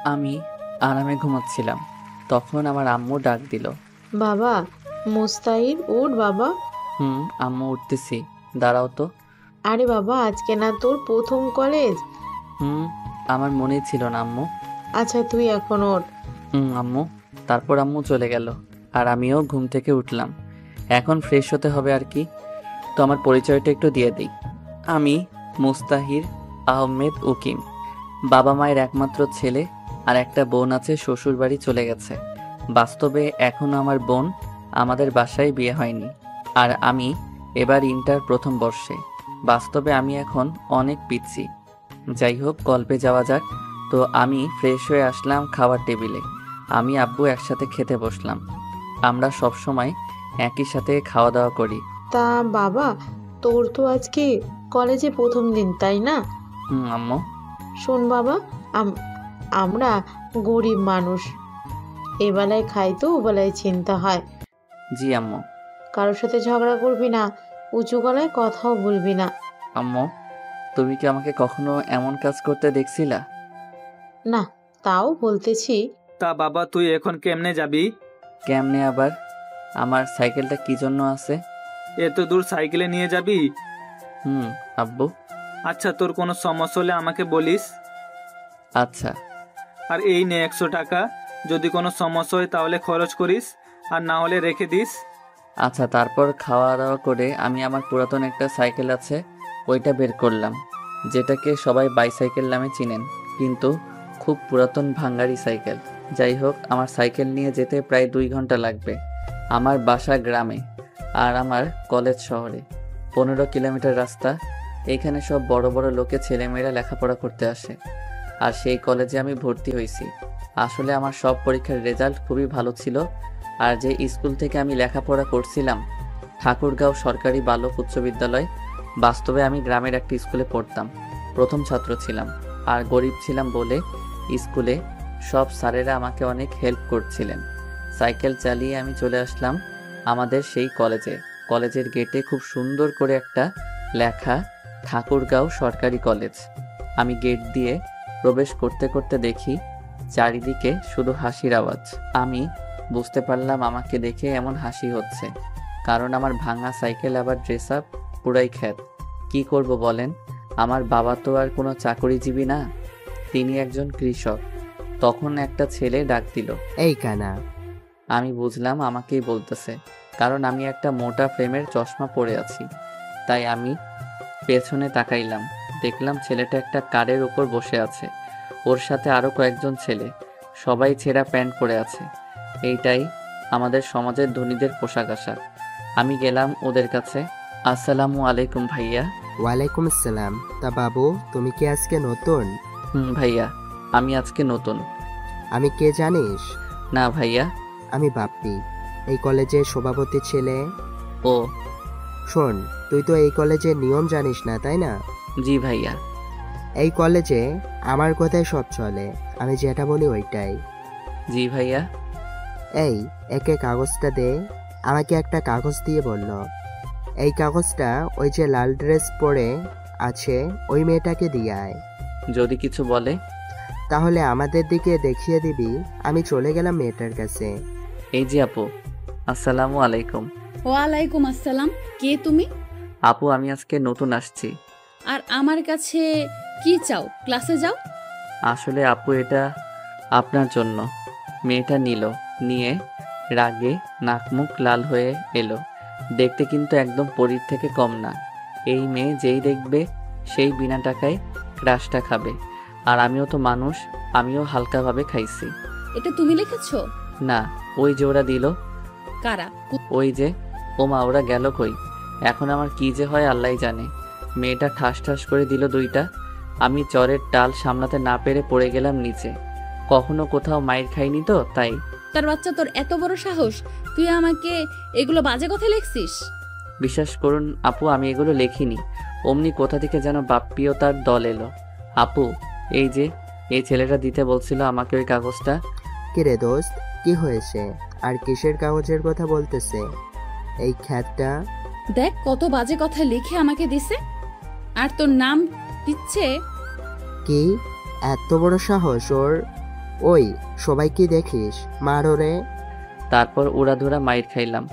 আমি আরামে ঘুমাচ্ছিলাম, তখন আমার আম্মু ডাক দিল। বাবা, মুস্তাহির উঠ বাবা। আম্মু উঠতেছি, দাঁড়াও তো। আরে বাবা, আজকে না তোর প্রথম কলেজ? হুম আমার মনেই ছিল না আম্মু। আচ্ছা তুই এখন ওঠ। আম্মু। তারপর আম্মু চলে গেল আর আমিও ঘুম থেকে উঠলাম। এখন ফ্রেশ হতে হবে আর কি। তো আমার পরিচয়টা একটু দিয়ে দিই। আমি মুস্তাহির আহমেদ উকিম, বাবা মায়ের একমাত্র ছেলে। আর একটা বোন আছে, শ্বশুর বাড়ি চলে গেছে। বাস্তবে এখনো আমার বোন আমাদের বাসায় বিয়ে হয়নি। আর আমি এবার ইন্টার প্রথম বর্ষে। বাস্তবে আমি এখন অনেক পিচ্ছি। যাই হোক, গল্পে যাওয়া যাক। তো আমি ফ্রেশ হয়ে আসলাম খাওয়ার টেবিলে। আমি আব্বু একসাথে খেতে বসলাম। আমরা সব সময় একই সাথে খাওয়া দাওয়া করি। তা বাবা, তোর তো আজকে কলেজে প্রথম দিন, তাই না? আম্মু। শোন বাবা, আমরা গরিব মানুষ, এবেলায় খাই তো ওবেলায় চিন্তা হয়। জি আম্মু। কারোর সাথে ঝগড়া করবি না, উঁচু গলায় কথাও বলবি না। আম্মু, তুমি কি আমাকে কখনো এমন কাজ করতে দেখছিলা? না, তাও বলতেছি। তা বাবা, তুই এখন কেমনে যাবি? কেমনে আবার? আমার সাইকেলটা কি জন্য আছে? এত দূর সাইকেলে নিয়ে যাবি? আব্বু। আচ্ছা, তোর কোনো সমস্যা হলে আমাকে বলিস। আচ্ছা। আর এই নে 100 টাকা, যদি কোনো সমস্যা হয় তাহলে খরচ করিস, আর না হলে রেখে দিস। আচ্ছা। তারপর খাওয়া দাওয়া করে আমি আমার পুরাতন একটা সাইকেল আছে ওইটা বের করলাম, যেটাকে সবাই বাইসাইকেল নামে চিনেন, কিন্তু খুব পুরাতন ভাঙ্গারি সাইকেল। যাই হোক, আমার সাইকেল নিয়ে যেতে প্রায় 2 ঘন্টা লাগবে। আমার বাসা গ্রামে আর আমার কলেজ শহরে। 15 কিলোমিটার রাস্তা। এইখানে সব বড় বড় লোকে ছেলেমেয়েরা লেখাপড়া করতে আসে। আর সেই কলেজে আমি ভর্তি হয়েছি। আসলে আমার সব পরীক্ষার রেজাল্ট খুবই ভালো ছিল। আর যে স্কুল থেকে আমি লেখাপড়া করছিলাম, ঠাকুরগাঁও সরকারি বালক উচ্চ বিদ্যালয়, বাস্তবে আমি গ্রামের একটা স্কুলে পড়তাম, প্রথম ছাত্র ছিলাম। আর গরিব ছিলাম বলে স্কুলে সব স্যারেরা আমাকে অনেক হেল্প করছিলেন। সাইকেল চালিয়ে আমি চলে আসলাম আমাদের সেই কলেজে। কলেজের গেটে খুব সুন্দর করে একটা লেখা, ঠাকুরগাঁও সরকারি কলেজ। আমি গেট দিয়ে প্রবেশ করতে করতে দেখি চারিদিকে শুধু হাসির আওয়াজ। আমি বুঝতে পারলাম আমাকে দেখে এমন হাসি হচ্ছে কারণ আমার ভাঙা সাইকেল আবার ড্রেস আপ পুরাই খ্যাত। কি করব বলেন? আমার বাবা তো আর কোনো চাকরিজীবী না, তিনি একজন কৃষক। তখন একটা ছেলে ডাক দিল, এই কানা। আমি বুঝলাম আমাকেই বলতেছে, কারণ আমি একটা মোটা ফ্রেমের চশমা পরে আছি। তাই আমি পেছনে তাকাইলাম, দেখলাম ছেলেটা একটা কারের উপর বসে আছে। ওর সাথে আরো কয়েকজন ছেলে, সবাই ছেঁড়া প্যান্ট পরে আছে। এইটাই আমাদের সমাজের ধনীদের পোশাক আশাক। আমি গেলাম ওদের কাছে। আসসালামু আলাইকুম ভাইয়া। ওয়ালাইকুম আসসালাম। তা বাবু, তুমি কি আজকে নতুন? ভাইয়া, আমি আজকে নতুন। আমি কে জানিস? না ভাইয়া। আমি বাপ্পি, এই কলেজের সভাপতি ছেলে। ও। শোন, তুই তো এই কলেজের নিয়ম জানিস না, তাই না? জি ভাইয়া। এই কলেজে আমার কথাই সব চলে, আমি যেটা বলি ওইটাই। জি ভাইয়া। এই, একে কাগজটা দে। আমাকে একটা কাগজ দিয়ে বলল, এই কাগজটা ওই যে লাল ড্রেস পরে আছে ওই মেয়েটাকে দিয়ে আয়। যদি কিছু বলে? তাহলে আমাদের দিকে দেখিয়ে দিবি। আমি চলে গেলাম মেয়েটার কাছে। এই যে আপু, আসসালামু আলাইকুম। ওয়ালাইকুম আসসালাম। কে তুমি? আপু, আমি আজকে নতুন আসছি। আর আমার কাছে কি চাও? ক্লাসে যাও। আসলে আপু, এটা আপনার জন্য। মেয়েটা নিয়ে রাগে নাক মুখ লাল হয়ে এলো। দেখতে কিন্তু একদম পরীর থেকে কম না। এই মেয়ে যেই দেখবে সেই বিনা টাকায় ক্রাশটা খাবে। আর আমিও তো মানুষ, আমিও হালকাভাবে খাইছি। এটা তুমি লিখেছো? না, ওই যে ওরা দিল। কারা? ওই যে। ওমা, ওরা গেল কই? এখন আমার কি যে হয় আল্লাহই জানে। মেয়েটা ঠাস ঠাস করে দিল 2টা। আমি চরের টাল সামলাতে না পেরে পড়ে গেলাম নিচে। কখনো কোথাও মাইর খাইনি তো, তাই। তার বাচ্চা, তোর এত বড় সাহস, তুই আমাকে এগুলো বাজে কথা লিখছিস? বিশ্বাস করুন আপু, আমি এগুলো লেখিনি। অমনি কোথা থেকে যেন বাপ্পিও তার দল এলো। আপু, এই যে এই ছেলেটা দিতে বলছিল আমাকে ওই কাগজটা। কিরে দোস্ত, কি হয়েছে? আর কিসের কাগজের কথা বলতেছে এই খ্যাতটা? দেখ কত বাজে কথা লিখে আমাকে দিছে, আর তোর নাম দিচ্ছে। কি এত বড় সাহস ওর? ওই সবাই কি দেখিস, মার ওরে। তারপর উড়াধুরা মাইর খাইলাম,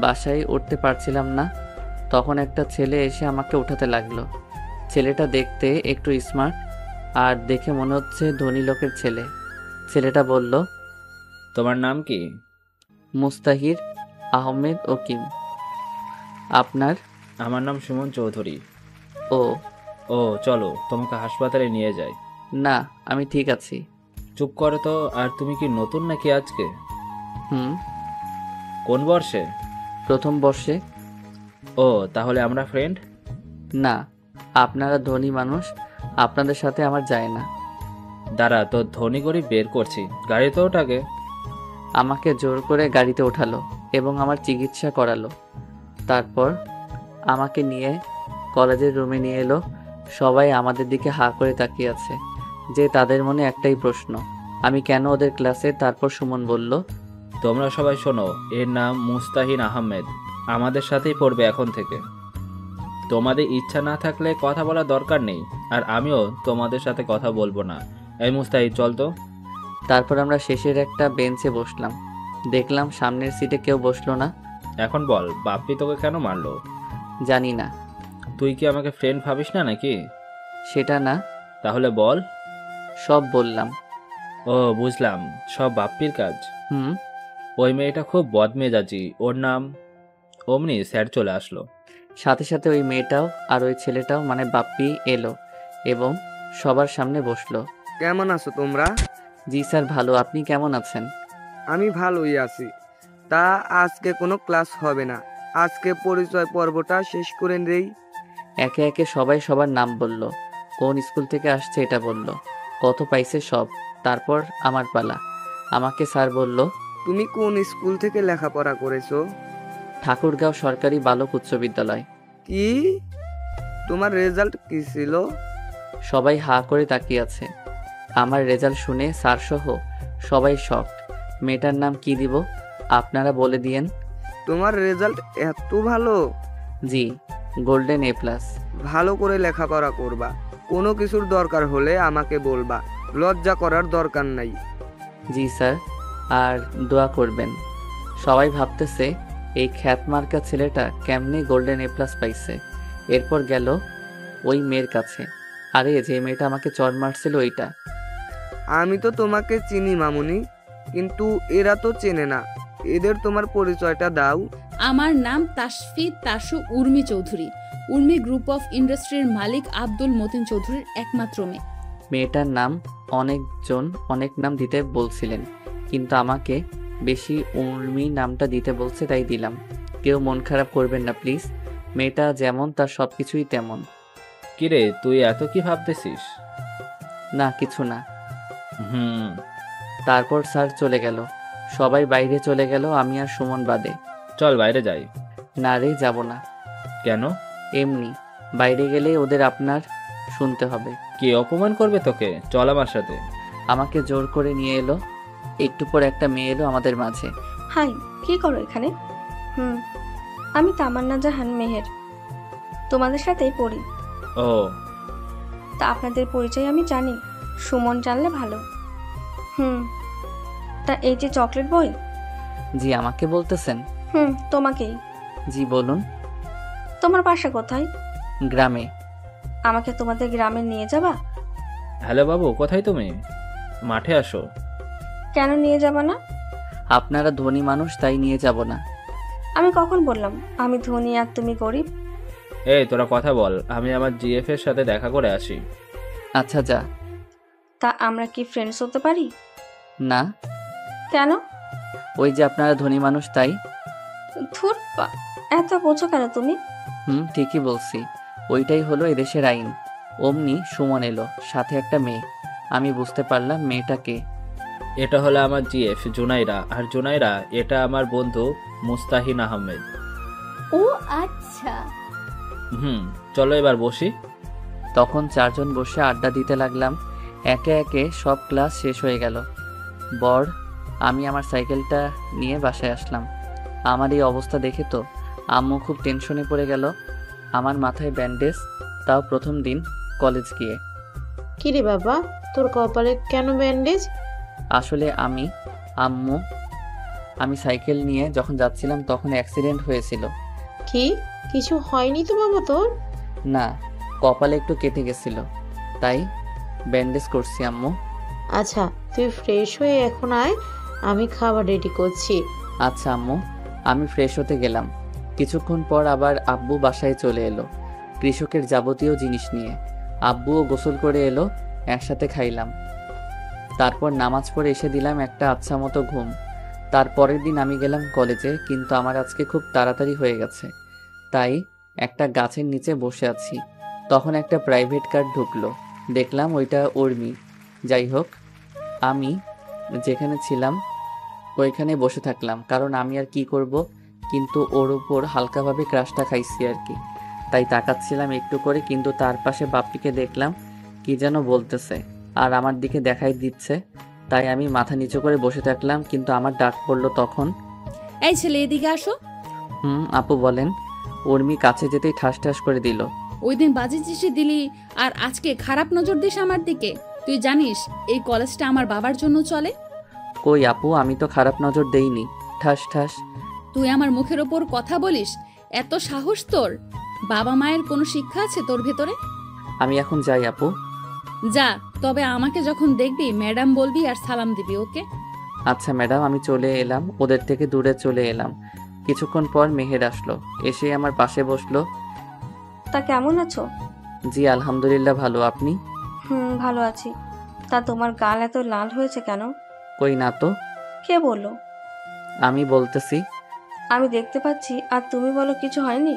বাসায় উঠতে পারছিলাম না। তখন একটা ছেলে এসে আমাকে উঠাতে লাগলো। ছেলেটা দেখতে একটু স্মার্ট আর দেখে মনে হচ্ছে ধনী লোকের ছেলে। ছেলেটা বলল, তোমার নাম কি? মুস্তাহির আহমেদ ওকিম। আপনার? আমার নাম সুমন চৌধুরী। ও ও চলো তোমাকে হাসপাতালে নিয়ে যাই। না, আমি ঠিক আছি। চুপ করো তো। আর তুমি কি নতুন নাকি আজকে? হুম, কোন বর্ষে? প্রথম বর্ষে। ও তাহলে আমরা ফ্রেন্ড? না, আপনারা ধনী মানুষ, আপনাদের সাথে আমার যায় না। দাঁড়া, তো ধনী গরিব বের করছি, গাড়িতে ওঠাকে। আমাকে জোর করে গাড়িতে ওঠালো এবং আমার চিকিৎসা করালো। তারপর আমাকে নিয়ে কলেজের রুমে নিয়ে এলো। সবাই আমাদের দিকে হা করে তাকিয়ে আছে, যে তাদের মনে একটাই প্রশ্ন, আমি কেন ওদের ক্লাসে। তারপর সুমন বলল, তোমরা সবাই শোনো, এর নাম মুস্তাহিন আহমেদ, আমাদের সাথেই পড়বে এখন থেকে। তোমাদের ইচ্ছা না থাকলে কথা বলার দরকার নেই, আর আমিও তোমাদের সাথে কথা বলবো না। এই মুস্তাহিন, চল তো। তারপর আমরা শেষের একটা বেঞ্চে বসলাম। দেখলাম সামনের সিটে কেউ বসলো না। এখন বল, বাপ্পি তোকে কেন মারলো? জানি না। তুই কি আমাকে ফ্রেন্ড ভাবিস না নাকি? সেটা না। তাহলে বল। সব বললাম। ও বুঝলাম, সব বাপ্পির কাজ। হুম। ওই মেয়েটা খুব বদমেজাজি, ওর নাম। অমনি স্যার চলে আসলো। সাথে সাথে ওই মেয়েটাও আর ওই ছেলেটাও মানে বাপ্পি এলো এবং সবার সামনে বসলো। কেমন আছো তোমরা? জি স্যার, ভালো। আপনি কেমন আছেন? আমি ভালোই আছি। তা আজকে কোনো ক্লাস হবে না, আজকে পরিচয় পর্বটা শেষ করে দেই। একে একে সবাই সবার নাম বলল, কোন স্কুল থেকে আসছে এটা বলল, কত পাইছে সব। তারপর আমার পালা। আমাকে স্যার বলল, তুমি কোন স্কুল থেকে লেখাপড়া করেছো? ঠাকুরগাঁও সরকারি বালক উচ্চ বিদ্যালয়। কি? তোমার রেজাল্ট কি ছিল? সবাই হা করে তাকিয়ে আছে। আমার রেজাল্ট শুনে স্যার সহ সবাই শকড। মেয়েটার নাম কি দিব আপনারা বলে দিয়েন। তোমার রেজাল্ট এত ভালো? জি, গোল্ডেন এ প্লাস। ভালো করে লেখাপড়া করবা, কোনো কিছুর দরকার হলে আমাকে বলবা, লজ্জা করার দরকার নাই। জি স্যার, আর দোয়া করবেন। সবাই ভাবতেছে এই খ্যাতমার্কা ছেলেটা কেমনে গোল্ডেন এ প্লাস পাইছে। এরপর গেল ওই মেয়ের কাছে। আরে যে মেয়েটা আমাকে চড় মারছিল ওইটা। আমি তো তোমাকে চিনি মামুনি, কিন্তু এরা তো চেনে না। এদের তোমার পরিচয়টা দাও। আমার নাম তাসফি তাসু উর্মি চৌধুরী। উর্মি গ্রুপ অফ ইন্ডাস্ট্রির মালিক আব্দুল মতিন চৌধুরীর একমাত্র মেয়ে। মেয়েটার নাম অনেকজন অনেক নাম দিতে বলছিলেন, কিন্তু আমাকে বেশি উর্মি নামটা দিতে বলছে, তাই দিলাম। কেউ মন খারাপ করবেন না প্লিজ। মেয়েটা যেমন তার সব কিছুই তেমন। কিরে, তুই এত কি ভাবতেছিস? না, কিছু না। হুম। তারপর স্যার চলে গেল, সবাই বাইরে চলে গেল, আমি আর সুমন বাদে। চল বাইরে যাই। না রে, যাব না। কেন? এমনি, বাইরে গেলে ওদের আপনার শুনতে হবে। কি অপমান করবে তোকে? চল আমার সাথে। আমাকে জোর করে নিয়ে এলো। একটু পর একটা মেয়ে এলো আমাদের মাঝে। হাই, কি করো এখানে? আমি তামান্না জাহান মেহের, তোমাদের সাথেই পড়ি। ও, তা আপনাদের পরিচয় আমি জানি, সুমন জানলে ভালো। তা এই যে চকলেট বই। জি, আমাকে বলতেছেন? তোমাকেই। জি বলুন। তোমার বাসা কোথায়? গ্রামে। আমাকে তোমাদের গ্রামে নিয়ে যাবা? হ্যালো বাবু, কোথায় তুমি? মাঠে আসো। কেন নিয়ে যাবা না? আপনারা ধনী মানুষ, তাই নিয়ে যাব না। আমি কখন বললাম আমি ধনী আর তুমি গরিব? এই তোরা কথা বল, আমি আমার জিএফ এর সাথে দেখা করে আসি। আচ্ছা যা। তা আমরা কি ফ্রেন্ডস হতে পারি? না। কেন? ওই যে আপনারা ধনী মানুষ, তাই। ধুর, এত বোঝো কেন তুমি? ঠিকই বলছি, ওইটাই হলো এদেশের আইন। অমনি সুমন এলো, সাথে একটা মেয়ে। আমি বুঝতে পারলাম মেয়েটা কে। এটা হলো আমার জিএফ জুনাইরা, আর জুনাইরা এটা আমার বন্ধু মুস্তাহিন আহমেদ। ও আচ্ছা। চলো এবার বসি। তখন চারজন বসে আড্ডা দিতে লাগলাম। একে একে সব ক্লাস শেষ হয়ে গেল। আমি আমার সাইকেলটা নিয়ে বাসায় আসলাম। আমার এই অবস্থা দেখে তো আম্মু খুব টেনশনে পড়ে গেল। আমার মাথায় ব্যান্ডেজ, তাও প্রথম দিন কলেজ গিয়ে। কিরে বাবা, তোর কপালে কেন ব্যান্ডেজ? আসলে আমি সাইকেল নিয়ে যখন যাচ্ছিলাম তখন অ্যাক্সিডেন্ট হয়েছিল। কি কিছু হয়নি তো বাবা তোর? না, কপালে একটু কেটে গেছিল, তাই ব্যান্ডেজ করছি আম্মু। আচ্ছা তুই ফ্রেশ হয়ে এখন আয়, আমি খাবার রেডি করছি। আচ্ছা আম্মু। আমি ফ্রেশ হতে গেলাম। কিছুক্ষণ পর আবার আব্বু বাসায় চলে এলো কৃষকের যাবতীয় জিনিস নিয়ে। আব্বুও গোসল করে এলো, একসাথে খাইলাম। তারপর নামাজ পড়ে এসে দিলাম একটা আচ্ছা মতো ঘুম। তার পরের দিন আমি গেলাম কলেজে, কিন্তু আমার আজকে খুব তাড়াতাড়ি হয়ে গেছে, তাই একটা গাছের নিচে বসে আছি। তখন একটা প্রাইভেট কার ঢুকলো, দেখলাম ওইটা উর্মি। যাই হোক, আমি যেখানে ছিলাম ওইখানে বসে থাকলাম, কারণ আমি আর কি করব, কিন্তু ওর উপর হালকাভাবে ক্রাশটা খাইছি আর কি, তাই তাকাচ্ছিলাম একটু করে। কিন্তু তার পাশে বাপ্পিকে দেখলাম কি যেন বলতেছে আর আমার দিকে দেখাই দিচ্ছে, তাই আমি মাথা নিচু করে বসে থাকলাম। কিন্তু আমার ডাক পড়লো তখন। এই ছেলে, এদিকে আসো। আপু বলেন। উর্মি কাছে যেতেই ঠাস ঠাস করে দিল। ওই দিন বাজি চিঠি দিলি আর আজকে খারাপ নজর দিস আমার দিকে। তুই জানিস এই কলেজটা আমার বাবার জন্য চলে? কই আপু, আমি তো খারাপ নজর দেইনি। ঠাস ঠাস। তুই আমার মুখের ওপর কথা বলিস? এত সাহস তোর? বাবা মায়ের কোনো শিক্ষা আছে তোর ভেতরে? আমি এখন যাই আপু। যা, তবে আমাকে যখন দেখবি ম্যাডাম বলবি আর সালাম দিবি, ওকে? আচ্ছা ম্যাডাম। আমি চলে এলাম, ওদের থেকে দূরে চলে এলাম। কিছুক্ষণ পর মেহের আসলো, এসে আমার পাশে বসলো। তা কেমন আছো? জি আলহামদুলিল্লাহ, ভালো। আপনি? ভালো আছি। তা তোমার গাল এত লাল হয়েছে কেন? কই না তো। কে বললো? আমি বলতেছি। আমি দেখতে পাচ্ছি, আর তুমি বলো কিছু হয়নি?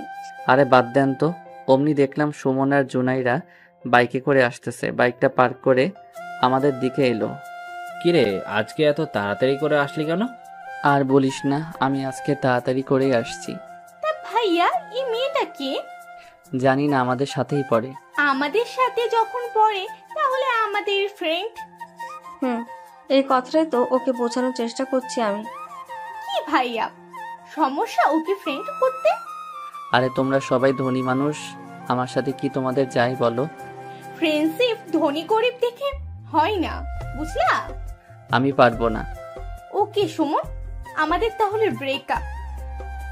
আরে বাদ দেন তো। অমনি দেখলাম সুমন আর জুনাইরা বাইকে করে আসতেছে। বাইকটা পার্ক করে আমাদের দিকে এলো। কিরে, আজকে এত তাড়াতাড়ি করে আসলি কেন? আর বলিস না, আমি আজকে তাড়াতাড়ি করেই আসছি। তা ভাইয়া, এই মেয়েটা কে? জানি না, আমাদের সাথেই পড়ে। আমাদের সাথে যখন পড়ে তাহলে আমাদের ফ্রেন্ড। এই কথাটাই তো ওকে বোঝানোর চেষ্টা করছি আমি। কি ভাইয়া, সমস্যা ওকে ফ্রেন্ড করতে? আরে তোমরা সবাই ধনী মানুষ, আমার সাথে কি তোমাদের যাই বলো। ফ্রেন্ডশিপ ধনী গরিব দেখে হয় না, বুঝলা? আমি পারবো না। ওকে সুমন, আমাদের তাহলে ব্রেকআপ।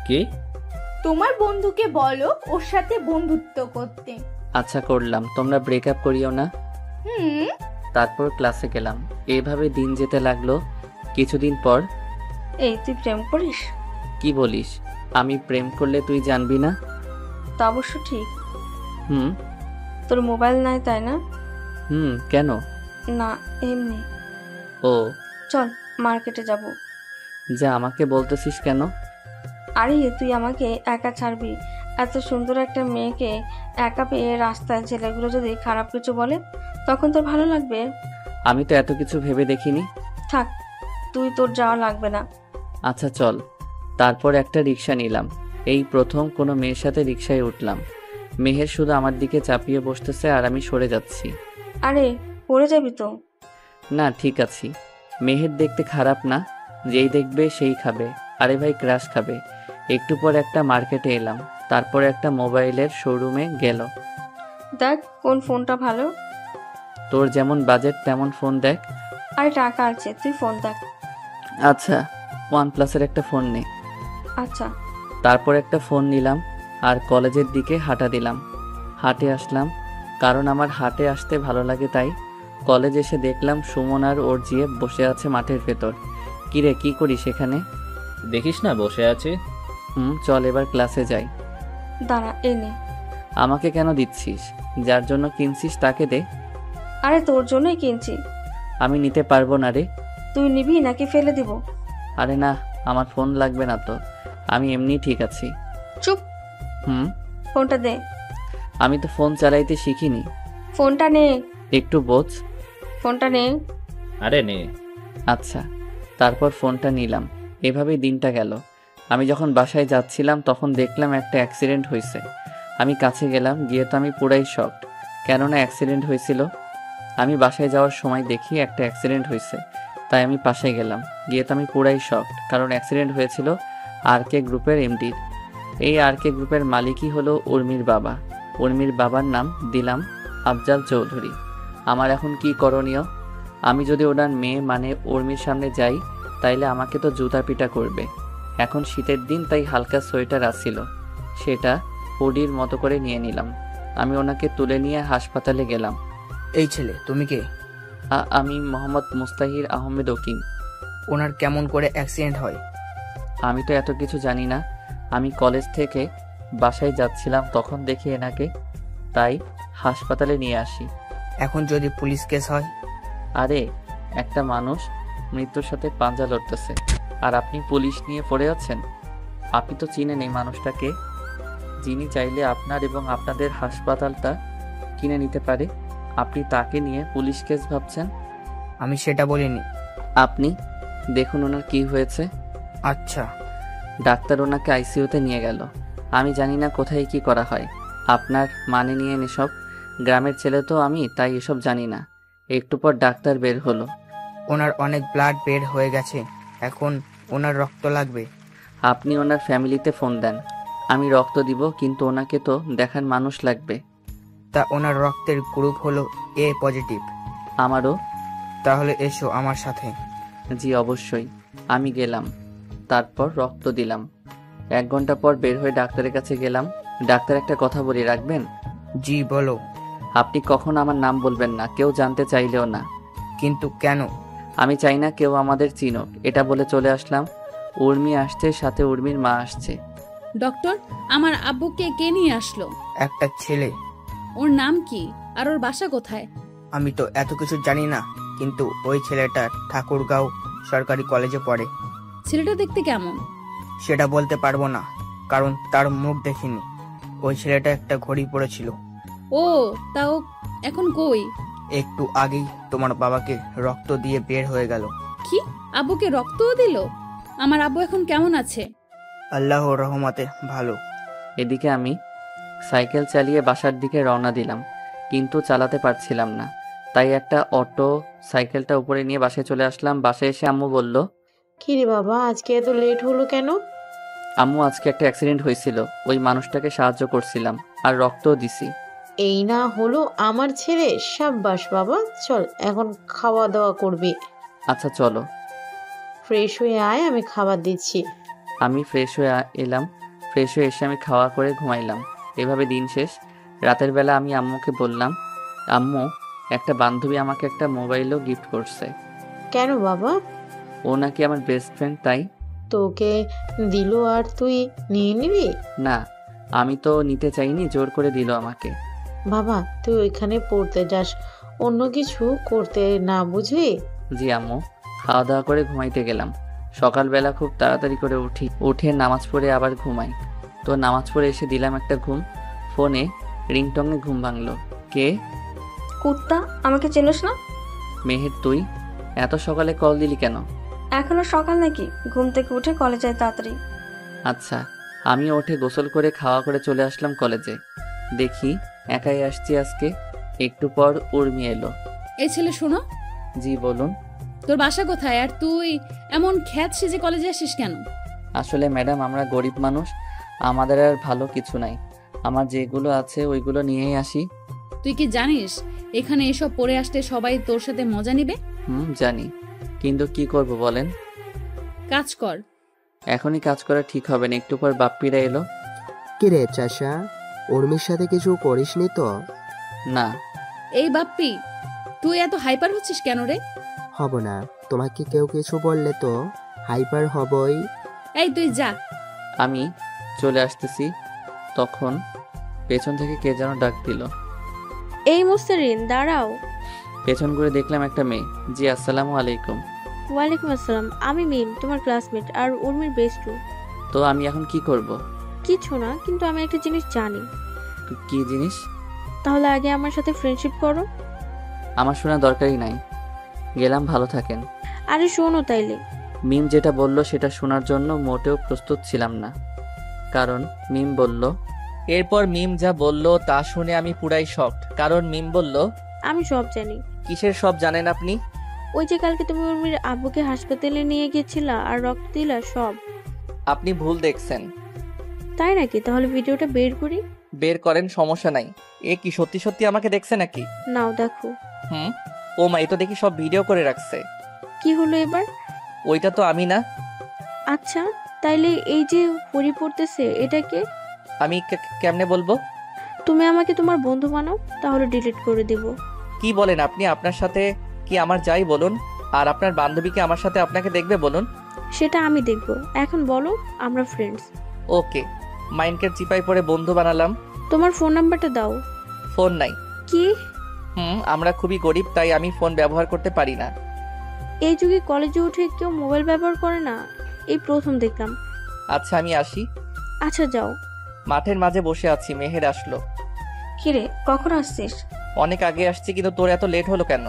কি? তোমার বন্ধুকে বলো ওর সাথে বন্ধুত্ব করতে। আচ্ছা করলাম, তোমরা ব্রেকআপ করিও না। হুম। তারপর ক্লাসে গেলাম। এইভাবে দিন যেতে লাগলো। কিছুদিন পর। এই তুই প্রেম করিস? কি বলিস? আমি প্রেম করলে তুই জানবি না? তা অবশ্য ঠিক। হুম। তোর মোবাইল নাই তাই না? কেন? না, এমনি। ও, চল মার্কেটে যাব। যা, আমাকে বলতেছিস কেন? আরে তুই আমাকে একা ছাড়বি? এত সুন্দর একটা মেয়েকে একা পেয়ে রাস্তায় ছেলেগুলো যদি খারাপ কিছু বলে তখন তোর ভালো লাগবে? আমি তো এত কিছু ভেবে দেখিনি। থাক, তুই, তোর যাওয়া লাগবে না। আচ্ছা চল। তারপর একটা রিক্সা নিলাম। এই প্রথম কোনো মেয়ের সাথে রিক্সায় উঠলাম। মেহের শুধু আমার দিকে চাপিয়ে বসতেছে আর আমি সরে যাচ্ছি। আরে পড়ে যাবি তো। না, ঠিক আছি। মেহের দেখতে খারাপ না, যেই দেখবে সেই খাবে। আরে ভাই, ক্রাশ খাবে। একটু পর একটা মার্কেটে এলাম, তারপর একটা মোবাইলের শোরুমে গেল। দেখ কোন ফোনটা ভালো। তোর যেমন বাজেট তেমন ফোন দেখ। আরে টাকা আছে, তুই ফোন দেখ। আচ্ছা, OnePlus-এর একটা ফোন নে। আচ্ছা। তারপর একটা ফোন নিলাম আর কলেজের দিকে হাঁটা দিলাম। হাঁটে আসলাম, কারণ আমার হাঁটে আসতে ভালো লাগে। তাই কলেজ এসে দেখলাম সুমন আর ওর জিয়ে বসে আছে মাঠের ভেতর। কিরে, কি করিস এখানে? দেখিস না বসে আছি। চল এবার ক্লাসে যাই। দাঁড়া, এনে। আমাকে কেন দিচ্ছিস? যার জন্য কিনছিস তাকে দে। আরে তোর জন্যই কিনছি। আমি নিতে পারবো না রে। তুই নিবি নাকি ফেলে দিব? আরে না, আমার ফোন লাগবে না তো, আমি এমনি ঠিক আছি। চুপ। ফোনটা দে। আমি তো ফোন চালাইতে শিখিনি। ফোনটা নে। একটু বোঝ। ফোনটা নে। আরে নে। আচ্ছা। তারপর ফোনটা নিলাম। এভাবেই দিনটা গেল। আমি যখন বাসায় যাচ্ছিলাম তখন দেখলাম একটা অ্যাক্সিডেন্ট হয়েছে। আমি কাছে গেলাম, গিয়ে তো আমি পুরাই শকড, কেননা অ্যাক্সিডেন্ট হয়েছিল। আমি বাসায় যাওয়ার সময় দেখি একটা অ্যাক্সিডেন্ট হয়েছে, তাই আমি পাশে গেলাম। গিয়ে তো আমি পুরাই শকড, কারণ অ্যাক্সিডেন্ট হয়েছিল RK গ্রুপের MDর। এই RK গ্রুপের মালিকই হলো উর্মির বাবা। উর্মির বাবার নাম দিলাম আফজাল চৌধুরী। আমার এখন কি করণীয়? আমি যদি ওনার মেয়ে মানে উর্মির সামনে যাই তাইলে আমাকে তো জুতা পিটা করবে। এখন শীতের দিন, তাই হালকা সোয়েটার আসছিল, সেটা হুডির মতো করে নিয়ে নিলাম। আমি ওনাকে তুলে নিয়ে হাসপাতালে গেলাম। এই ছেলে তুমি কে? আমি মোহাম্মদ মুস্তাহির আহমেদ ওকিম। ওনার কেমন করে অ্যাক্সিডেন্ট হয়? আমি তো এত কিছু জানি না। আমি কলেজ থেকে বাসায় যাচ্ছিলাম, তখন দেখি এনাকে, তাই হাসপাতালে নিয়ে আসি। এখন যদি পুলিশ কেস হয়? আরে একটা মানুষ মৃত্যুর সাথে পাঞ্জা লড়তেছে, আর আপনি পুলিশ নিয়ে পড়ে আছেন? আপনি তো চিনেন এই মানুষটাকে, যিনি চাইলে আপনার এবং আপনাদের হাসপাতালটা কিনে নিতে পারে। আপনি তাকে নিয়ে পুলিশ কেস ভাবছেন? আমি সেটা বলিনি। আপনি দেখুন ওনার কি হয়েছে। আচ্ছা। ডাক্তার ওনাকে আইসিইউতে নিয়ে গেল। আমি জানি না কোথায় কি করা হয়। আপনার মানে নিয়ে এসব, গ্রামের ছেলে তো আমি, তাই এসব জানি না। একটু পর ডাক্তার বের হলো। ওনার অনেক ব্লাড বের হয়ে গেছে, এখন ওনার রক্ত লাগবে। আপনি ওনার ফ্যামিলিতে ফোন দেন, আমি রক্ত দিব, কিন্তু ওনাকে তো দেখার মানুষ লাগবে। তা ওনার রক্তের গ্রুপ হলো এ পজিটিভ। আমারও। তাহলে এসো আমার সাথে। জি অবশ্যই। আমি গেলাম, তারপর রক্ত দিলাম। 1 ঘন্টা পর বের হয়ে ডাক্তারের কাছে গেলাম। ডাক্তার, একটা কথা বলি, রাখবেন? জি বলো। আপনি কখন আমার নাম বলবেন না, কেউ জানতে চাইলেও না। কিন্তু কেন? আমি চাই না কেউ আমাদের চিনুক, এটা বলে চলে আসলাম। উর্মি আসছে, সাথে উর্মির মা আসছে। ডক্টর, আমার আব্বুকে কে নিয়ে আসলো? একটা ছেলে। ওর নাম কি আর ওর বাসা কোথায়? আমি তো এত কিছু জানি না, কিন্তু ওই ছেলেটা ঠাকুরগাঁও সরকারি কলেজে পড়ে। ছেলেটা দেখতে কেমন? সেটা বলতে পারবো না, কারণ তার মুখ দেখিনি। ওই ছেলেটা একটা ঘড়ি পড়েছিল। ও, তাও এখন কই? একটু আগেই তোমার বাবাকে রক্ত দিয়ে বের হয়ে গেল। কি, আব্বুকে রক্তও দিল? আমার আব্বু এখন কেমন আছে? আল্লাহর রহমতে ভালো। এদিকে আমি সাইকেল চালিয়ে বাসার দিকে রওনা দিলাম, কিন্তু চালাতে পারছিলাম না, তাই একটা অটো সাইকেলটা উপরে নিয়ে বাসায় চলে আসলাম। বাসায় এসে আম্মু বলল, কি রে বাবা, আজকে এত লেট হলো কেন? আম্মু, আজকে একটা অ্যাক্সিডেন্ট হয়েছিল, ওই মানুষটাকে সাহায্য করছিলাম আর রক্তও দিছি। এই না হলো আমার ছেলে। সাব্বাস বাবা, চল এখন খাওয়া দাওয়া করবি। আচ্ছা চলো। ফ্রেশ হয়ে আয়, আমি খাবার দিচ্ছি। আমি ফ্রেশ হয়ে এলাম। ফ্রেশ হয়ে এসে আমি খাওয়া করে ঘুমাইলাম। এভাবে দিন শেষ। রাতের বেলা আমি আম্মুকে বললাম, আম্মু, একটা বান্ধবী আমাকে একটা মোবাইলও গিফট করছে। কেন বাবা? ও নাকি আমার বেস্ট ফ্রেন্ড, তাই। তোকে দিল আর তুই নিয়ে নিবি? না, আমি তো নিতে চাইনি, জোর করে দিল আমাকে। বাবা, তুই ওইখানে পড়তে যাস, অন্য কিছু করতে না, বুঝলি? জি আম্মু। খাওয়া দাওয়া করে ঘুমাইতে গেলাম। সকালবেলা খুব তাড়াতাড়ি করে উঠে নামাজ পড়ে আবার ঘুমাই। তো নামাজ পড়ে এসে দিলাম একটা ঘুম। ফোনে রিংটংয়ে ঘুম ভাঙলো। কে? কুত্তা, আমাকে চেনোস না? মেহের, তুই এত সকালে কল দিলি কেন? এখনো সকাল নাকি? ঘুম থেকে উঠে কলেজ যায় তাড়াতাড়ি। আচ্ছা। আমি উঠে গোসল করে খাওয়া করে চলে আসলাম কলেজে। দেখি একাই আসছি আজকে। একটু পর উর্মি এলো। এই ছেলে শোনো। জি বলুন। তোর বাসা কোথায়, আর তুই এমন খ্যাত সেজে কলেজে আসিস কেন? আসলে ম্যাডাম, আমরা গরিব মানুষ, আমাদের আর ভালো কিছু নাই। আমার যেগুলো আছে ওইগুলো নিয়েই আসি। তুই কি জানিস এখানে এসব পড়ে আসতে সবাই তোর সাথে মজা নিবে? জানি, কিন্তু কি করব বলেন। কাজ কর। এখনই কাজ করা ঠিক হবে না, একটু পর বাপ্পিরা এলো। কিরে চাষা, উর্মির সাথে কিছু করিসনি তো? না। এই বাপ্পি, তুই এত হাইপার হচ্ছিস কেন রে? হব না, তোমাকে কেউ কিছু বললে তো হাইপার হবই। এই তুই যা। আমি চলে আসতেছি, তখন পেছন থেকে কে যেন ডাক দিল। এই মুস্তারিন, দাঁড়াও। পেছন করে দেখলাম একটা মেয়ে। জি আসসালামু আলাইকুম। ওয়ালাইকুম আসসালাম। আমি মিম, তোমার ক্লাসমেট আর উর্মির বেস্ট। তো আমি এখন কি করব? কিছু না, কিন্তু আমি একটা জিনিস জানি। কি জিনিস? তাহলে আগে আমার সাথে ফ্রেন্ডশিপ করো। আমার শোনা দরকারই নাই, গেলাম, ভালো থাকেন। আরে শোনো তাইলে। মিম যেটা বলল সেটা শোনার জন্য মোটেও প্রস্তুত ছিলাম না, কারণ মিম বলল। এরপর মিম যা বলল তা শুনে আমি পুরাই শকড, কারণ মিম বলল, আমি সব জানি। কিসের সব জানেন আপনি? ওই যে কালকে তুমি উর্মির আব্বুকে হাসপাতালে নিয়ে গিয়েছিলা আর রক্ত দিলা, সব। আপনি ভুল দেখছেন। তাই নাকি? তাহলে ভিডিওটা বের করি। বের করেন, সমস্যা নাই। এ কি সত্যি সত্যি আমাকে দেখছে নাকি? নাও দেখো। ও মা, এ তো দেখি সব ভিডিও করে রাখছে। কি হলো এবার? ওইটা তো আমি না। আচ্ছা, তাইলে এই যে পড়ি পড়তেছে এটা কে? আমি কেমনে বলবো? তুমি আমাকে তোমার বন্ধু মানো, তাহলে ডিলিট করে দিব। কি বলেন আপনি? আপনার সাথে কি আমার যাই বলুন, আর আপনার বান্ধবীকে আমার সাথে আপনাকে দেখবে বলুন? সেটা আমি দেখব। এখন বলো আমরা ফ্রেন্ডস। ওকে, মাইন্ডকে চিপাই পরে বন্ধু বানালাম। তোমার ফোন নাম্বারটা দাও। ফোন নাই। কি? আমরা খুবই গরিব, তাই আমি ফোন ব্যবহার করতে পারি না। এই যুগে কলেজে উঠে কেউ মোবাইল ব্যবহার করে না, এই প্রথম দেখলাম। আচ্ছা আমি আসি। আচ্ছা যাও। মাঠের মাঝে বসে আছি, মেহের আসলো। কিরে, কখন আসছিস? অনেক আগে আসছি, কিন্তু তোর এত লেট হলো কেন?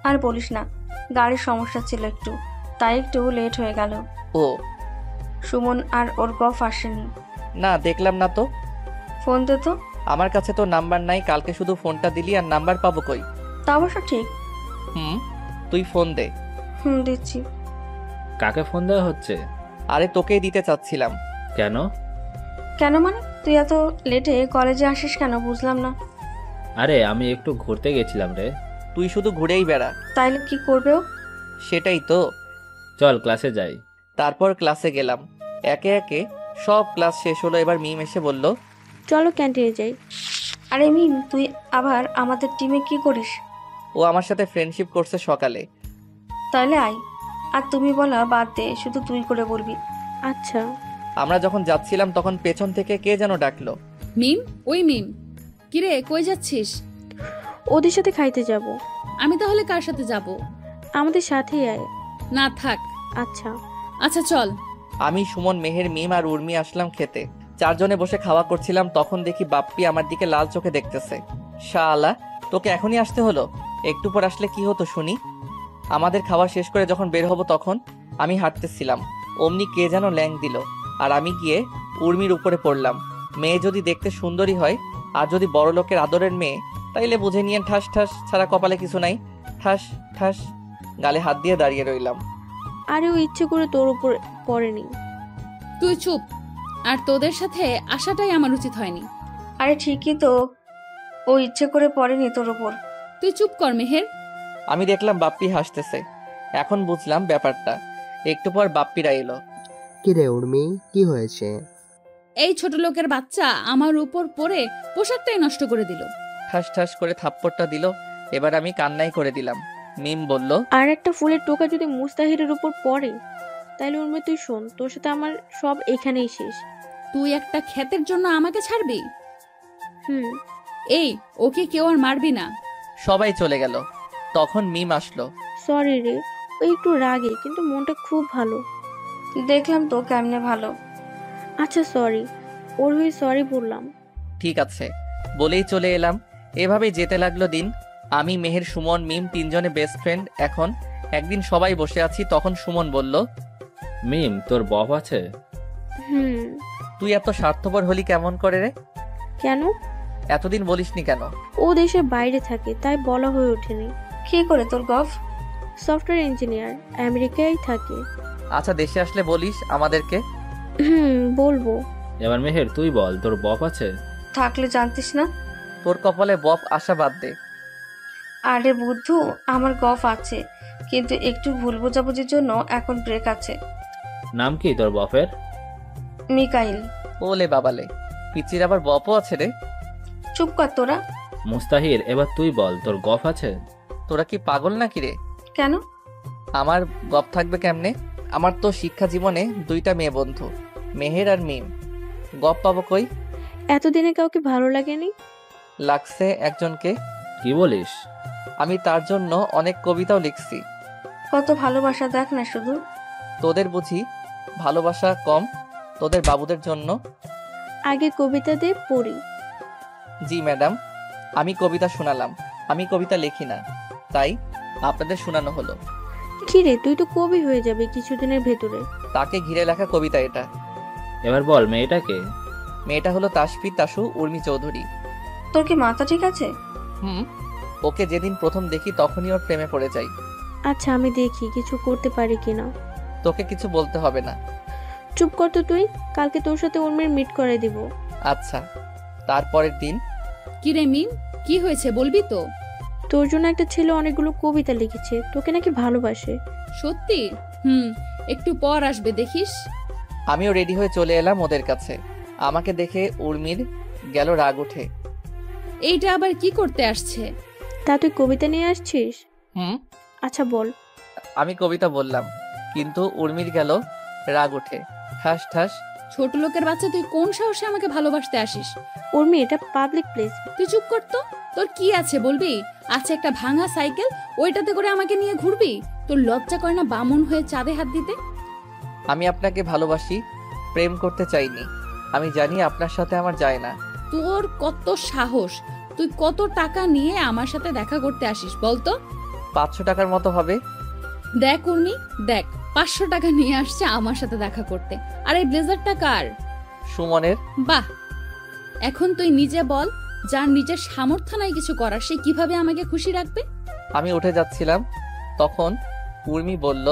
আর বলিস না, গাড়ির সমস্যা ছিল একটু, তাই একটু লেট হয়ে গেল। ও, সুমন আর ওর গফ আসেনি? না দেখলাম না তো। ফোন দে তো। আমার কাছে তো নাম্বার নাই, কালকে শুধু ফোনটা দিলি, আর নাম্বার পাবো কই? তা অবশ্য ঠিক। তুই ফোন দে। দিচ্ছি। কাকে ফোন দেওয়া হচ্ছে? আরে তোকেই দিতে চাচ্ছিলাম। কেন? কেন মানে? তুই এত লেটে কলেজে আসিস কেন, বুঝলাম না। আরে আমি একটু ঘুরতে গেছিলাম রে। তুই শুধু ঘুরেই বেড়া। তাইলে কি করবে ও? সেটাই তো। চল ক্লাসে যাই। তারপর ক্লাসে গেলাম। একে একে সব ক্লাস শেষ হলো। এবার মিম এসে বলল, চলো ক্যান্টিনে যাই। আরে মিম, তুই আবার আমাদের টিমে কি করিস? ও আমার সাথে ফ্রেন্ডশিপ করছে সকালে। তাইলে আয়। আর তুমি বলা বাদ দে, শুধু তুই করে বলবি। আচ্ছা। আমরা যখন যাচ্ছিলাম তখন পেছন থেকে কে যেন ডাকলো। মিম, ওই মিম, কিরে কই যাচ্ছিস? ওদের সাথে খাইতে যাব। আমি তাহলে কার সাথে যাব? আমাদের সাথেই আয়। না থাক। আচ্ছা। আচ্ছা চল। আমি, সুমন, মেহের, মিম আর উর্মি আসলাম খেতে। চারজনে বসে খাওয়া করছিলাম, তখন দেখি বাপ্পি আমার দিকে লাল চোখে দেখতেছে। শালা, তোকে এখনই আসতে হলো? একটু পর আসলে কি হতো শুনি? আমাদের খাওয়া শেষ করে যখন বের হব তখন আমি হাঁটতেছিলাম, অমনি কে যেন ল্যাং দিল, আর আমি গিয়ে উর্মির উপরে পড়লাম। মেয়ে যদি দেখতে সুন্দরী হয় আর যদি বড় লোকের আদরের মেয়ে, তাইলে বুঝে নিয়ে ঠাস ঠাস ছাড়া কপালে কিছু নাই। ঠাস ঠাস গালে হাত দিয়ে দাঁড়িয়ে রইলাম। আরে ও ইচ্ছে করে তোর উপর পড়েনি। তুই চুপ। আর তোদের সাথে আসাটাই আমার উচিত হয়নি। আরে ঠিকই তো, ও ইচ্ছে করে পড়েনি তোর উপর। তুই চুপ কর মেহের। আমি দেখলাম বাপ্পি হাসতেছে, এখন বুঝলাম ব্যাপারটা। একটু পর বাপ্পিরা এলো। কিরে উর্মি, কি হয়েছে? এই ছোট লোকের বাচ্চা আমার উপর পড়ে পোশাকটাই নষ্ট করে দিল। ঠাস ঠাস করে থাপ্পড়টা দিল। এবার আমি কান্নাই করে দিলাম। মিম বলল, আর একটা ফুলের টোকা যদি মুস্তাহিরের উপর পড়ে, তাইলে উর্মি তুই শোন, তোর সাথে আমার সব এখানেই শেষ। তুই একটা ক্ষেতের জন্য আমাকে ছাড়বি? এই, ওকে কেউ আর মারবি না। সবাই চলে গেল। তখন মিম আসলো। সরি রে, ওই একটু রাগে, কিন্তু মনটা খুব ভালো। দেখলাম তো কেমনে ভালো। আচ্ছা সরি, ওর হয়ে সরি বললাম। ঠিক আছে বলেই চলে এলাম। এভাবেই যেতে লাগলো দিন। আমি, মেহের, সুমন, মিম তিনজনে বেস্ট ফ্রেন্ড। এখন একদিন সবাই বসে আছি, তখন সুমন বলল, মিম, তোর বফ আছে? তুই এত স্বার্থপর হলি কেমন করে রে? কেন? এতদিন বলিসনি কেন? ও দেশের বাইরে থাকে, তাই বলা হয়ে ওঠেনি। কি করে তোর গফ? সফটওয়্যার ইঞ্জিনিয়ার, আমেরিকায় থাকে। আচ্ছা দেশে আসলে বলিস আমাদেরকে। বলবো। এবার মেহের তুই বল, তোর বফ আছে? থাকলে জানতিস না? তোর কপালে বফ আসা বাদ দে। আরে বুদ্ধু, আমার গফ আছে, কিন্তু একটু ভুল বোঝাবুঝির জন্য এখন ব্রেক আছে। নাম কি তোর বফের? মিকাইল। ওলে বাবালে, পিচির আবার বপও আছে রে। চুপ কর তোরা। মুস্তাহির, এবার তুই বল, তোর গফ আছে? তোরা কি পাগল নাকি রে? কেন? আমার গপ থাকবে কেমনে? আমার তো শিক্ষা জীবনে দুইটা মেয়ে বন্ধু, মেহের আর মিম। গপ পাবো কই? এতদিনে কাউকে ভালো লাগেনি? লাগছে একজনকে। কি বলিস? আমি তার জন্য অনেক কবিতাও লিখছি। কত ভালোবাসা দেখ না শুধু। তোদের বুঝি ভালোবাসা কম? তোদের বাবুদের জন্য। আগে কবিতা দে পড়ি। জি ম্যাডাম, আমি কবিতা শোনালাম। আমি কবিতা লিখি না, তাই আপনাদের শোনানো হলো। কিরে, তুই তো কবি হয়ে যাবে কিছুদিনের ভেতরে। তাকে ঘিরে লেখা কবিতা এটা। এবার বল মেয়েটাকে। মেয়েটা হলো তাসফি তাসু উর্মি চৌধুরী। তোর কি মাথা ঠিক আছে? ওকে যেদিন প্রথম দেখি তখনই ওর প্রেমে পড়ে যাই। আচ্ছা আমি দেখি কিছু করতে পারি কিনা। তোকে কিছু বলতে হবে না। চুপ কর তো তুই, কালকে তোর সাথে উর্মির মিট করে দিব। আচ্ছা। তারপরের দিন। কি রে মিম, কি হয়েছে বলবি তো? তোর জন্য একটা ছেলে অনেকগুলো কবিতা লিখেছে, তোকে নাকি ভালোবাসে। সত্যি? একটু পর আসবে দেখিস। আমিও রেডি হয়ে চলে এলাম ওদের কাছে। আমাকে দেখে উর্মির গেল রাগ উঠে। এইটা আবার কি করতে আসছে? তা তুই কবিতা নিয়ে আসছিস? আচ্ছা বল। আমি কবিতা বললাম, কিন্তু উর্মির গেল রাগ উঠে। ঠাস ঠাস। ছোট লোকের বাচ্চা, তুই কোন সাহসে আমাকে ভালোবাসতে আসিস? উর্মি, এটা পাবলিক প্লেস। তুই চুপ কর তো। তোর কি আছে বলবি? আছে একটা ভাঙা সাইকেল, ওইটাতে করে আমাকে নিয়ে ঘুরবি? তোর লজ্জা করে না বামুন হয়ে চাঁদে হাত দিতে? আমি আপনাকে ভালোবাসি, প্রেম করতে চাইনি। আমি জানি আপনার সাথে আমার যায় না। তোর কত সাহস! তুই কত টাকা নিয়ে আমার সাথে দেখা করতে আসিস বলতো? 500 টাকার মতো হবে। দেখ উর্মি, দেখ 500 টাকা নিয়ে আসছে আমার সাথে দেখা করতে। আর এই ব্লেজারটা কার? সুমনের। বাহ! এখন তুই নিজে বল, যার নিজের সামর্থ্য নাই কিছু করার, সে কিভাবে আমাকে খুশি রাখবে? আমি উঠে যাচ্ছিলাম, তখন উর্মি বলল,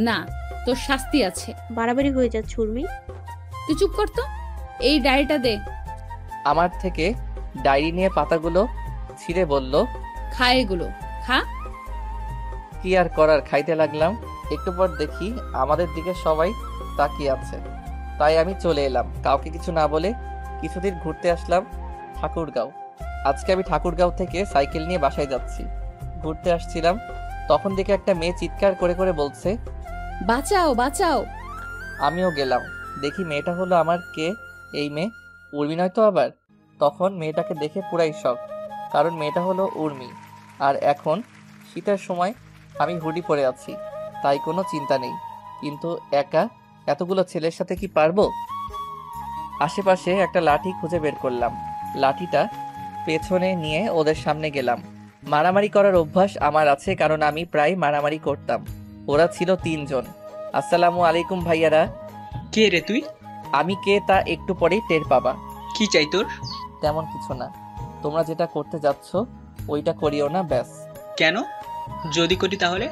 না, তোর শাস্তি আছে। বাড়াবাড়ি হয়ে যাচ্ছে উর্মি। তুই চুপ কর তো। এই ডায়েরিটা দে। আমার থেকে ডায়েরি নিয়ে পাতাগুলো ছিঁড়ে বলল, খা এগুলো, খা। কি আর করার, খাইতে লাগলাম। একটু পর দেখি আমাদের দিকে সবাই তাকিয়ে আছে, তাই আমি চলে এলাম কাউকে কিছু না বলে। কিছুদিন ঘুরতে আসলাম ঠাকুরগাঁও। আজকে আমি ঠাকুরগাঁও থেকে সাইকেল নিয়ে বাসায় যাচ্ছি। ঘুরতে আসছিলাম, তখন দেখে একটা মেয়ে চিৎকার করে করে বলছে, বাঁচাও বাঁচাও। আমিও গেলাম, দেখি মেয়েটা হলো আমার কে। এই মেয়ে উর্মি নয় তো আবার? তখন মেয়েটাকে দেখে পুরাই শক, কারণ মেয়েটা হলো উর্মি। আর এখন শীতের সময় আমি হুডি পরে আছি, তাই কোনো চিন্তা নেই। কিন্তু একা এতগুলো ছেলের সাথে কি পারবো? আশেপাশে একটা লাঠি খুঁজে বের করলাম, লাঠিটা পেছনে নিয়ে ওদের সামনে গেলাম। মারামারি করার অভ্যাস আমার আছে, কারণ আমি প্রায় মারামারি করতাম। ওরা ছিল 3 জন। আসসালামু আলাইকুম ভাইয়ারা। কে রে তুই? আমি কে তা একটু পরেই টের পাবা। কি চাই তোর? তেমন কিছু না, তোমরা যেটা করতে যাচ্ছ ওইটা করিও না, ব্যাস। কেন? যদি করি তাহলে?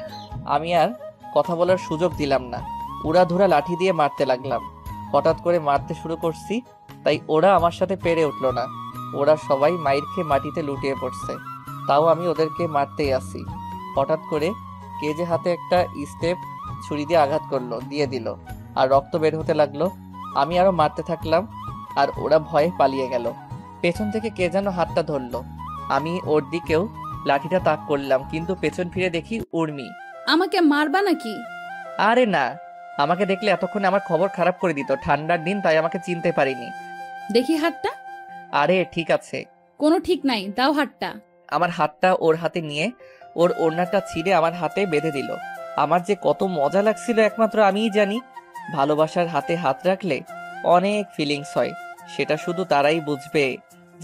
আমি আর কথা বলার সুযোগ দিলাম না, উড়াধুরা লাঠি দিয়ে মারতে লাগলাম। হঠাৎ করে মারতে শুরু করছি, তাই ওরা আমার সাথে পেরে উঠলো না। ওরা সবাই মাইর খেয়ে মাটিতে লুটিয়ে পড়ছে, তাও আমি ওদেরকে মারতেই আসি। হঠাৎ করে কে যে হাতে একটা স্টেপ ছুরি দিয়ে আঘাত করলো, দিয়ে দিল, আর রক্ত বের হতে লাগলো। আমি আরো মারতে থাকলাম, আর ওরা ভয়ে পালিয়ে গেল। পেছন থেকে কে যেন হাতটা ধরলো, আমি ওর দিকেও লাঠিটা তাক করলাম, কিন্তু পেছন ফিরে দেখি উর্মি। আমাকে মারবা নাকি? আরে না, আমাকে দেখলে এতক্ষণে আমার খবর খারাপ করে দিত। ঠান্ডার দিন, তাই আমাকে চিনতে পারিনি। দেখি হাতটা। আরে ঠিক আছে। কোনো ঠিক নাই, দাও হাতটা। আমার হাতটা ওর হাতে নিয়ে ওর ওড়নাটা ছিঁড়ে আমার হাতে বেঁধে দিল। আমার যে কত মজা লাগছিল একমাত্র আমিই জানি। ভালোবাসার হাতে হাত রাখলে অনেক ফিলিংস হয়, সেটা শুধু তারাই বুঝবে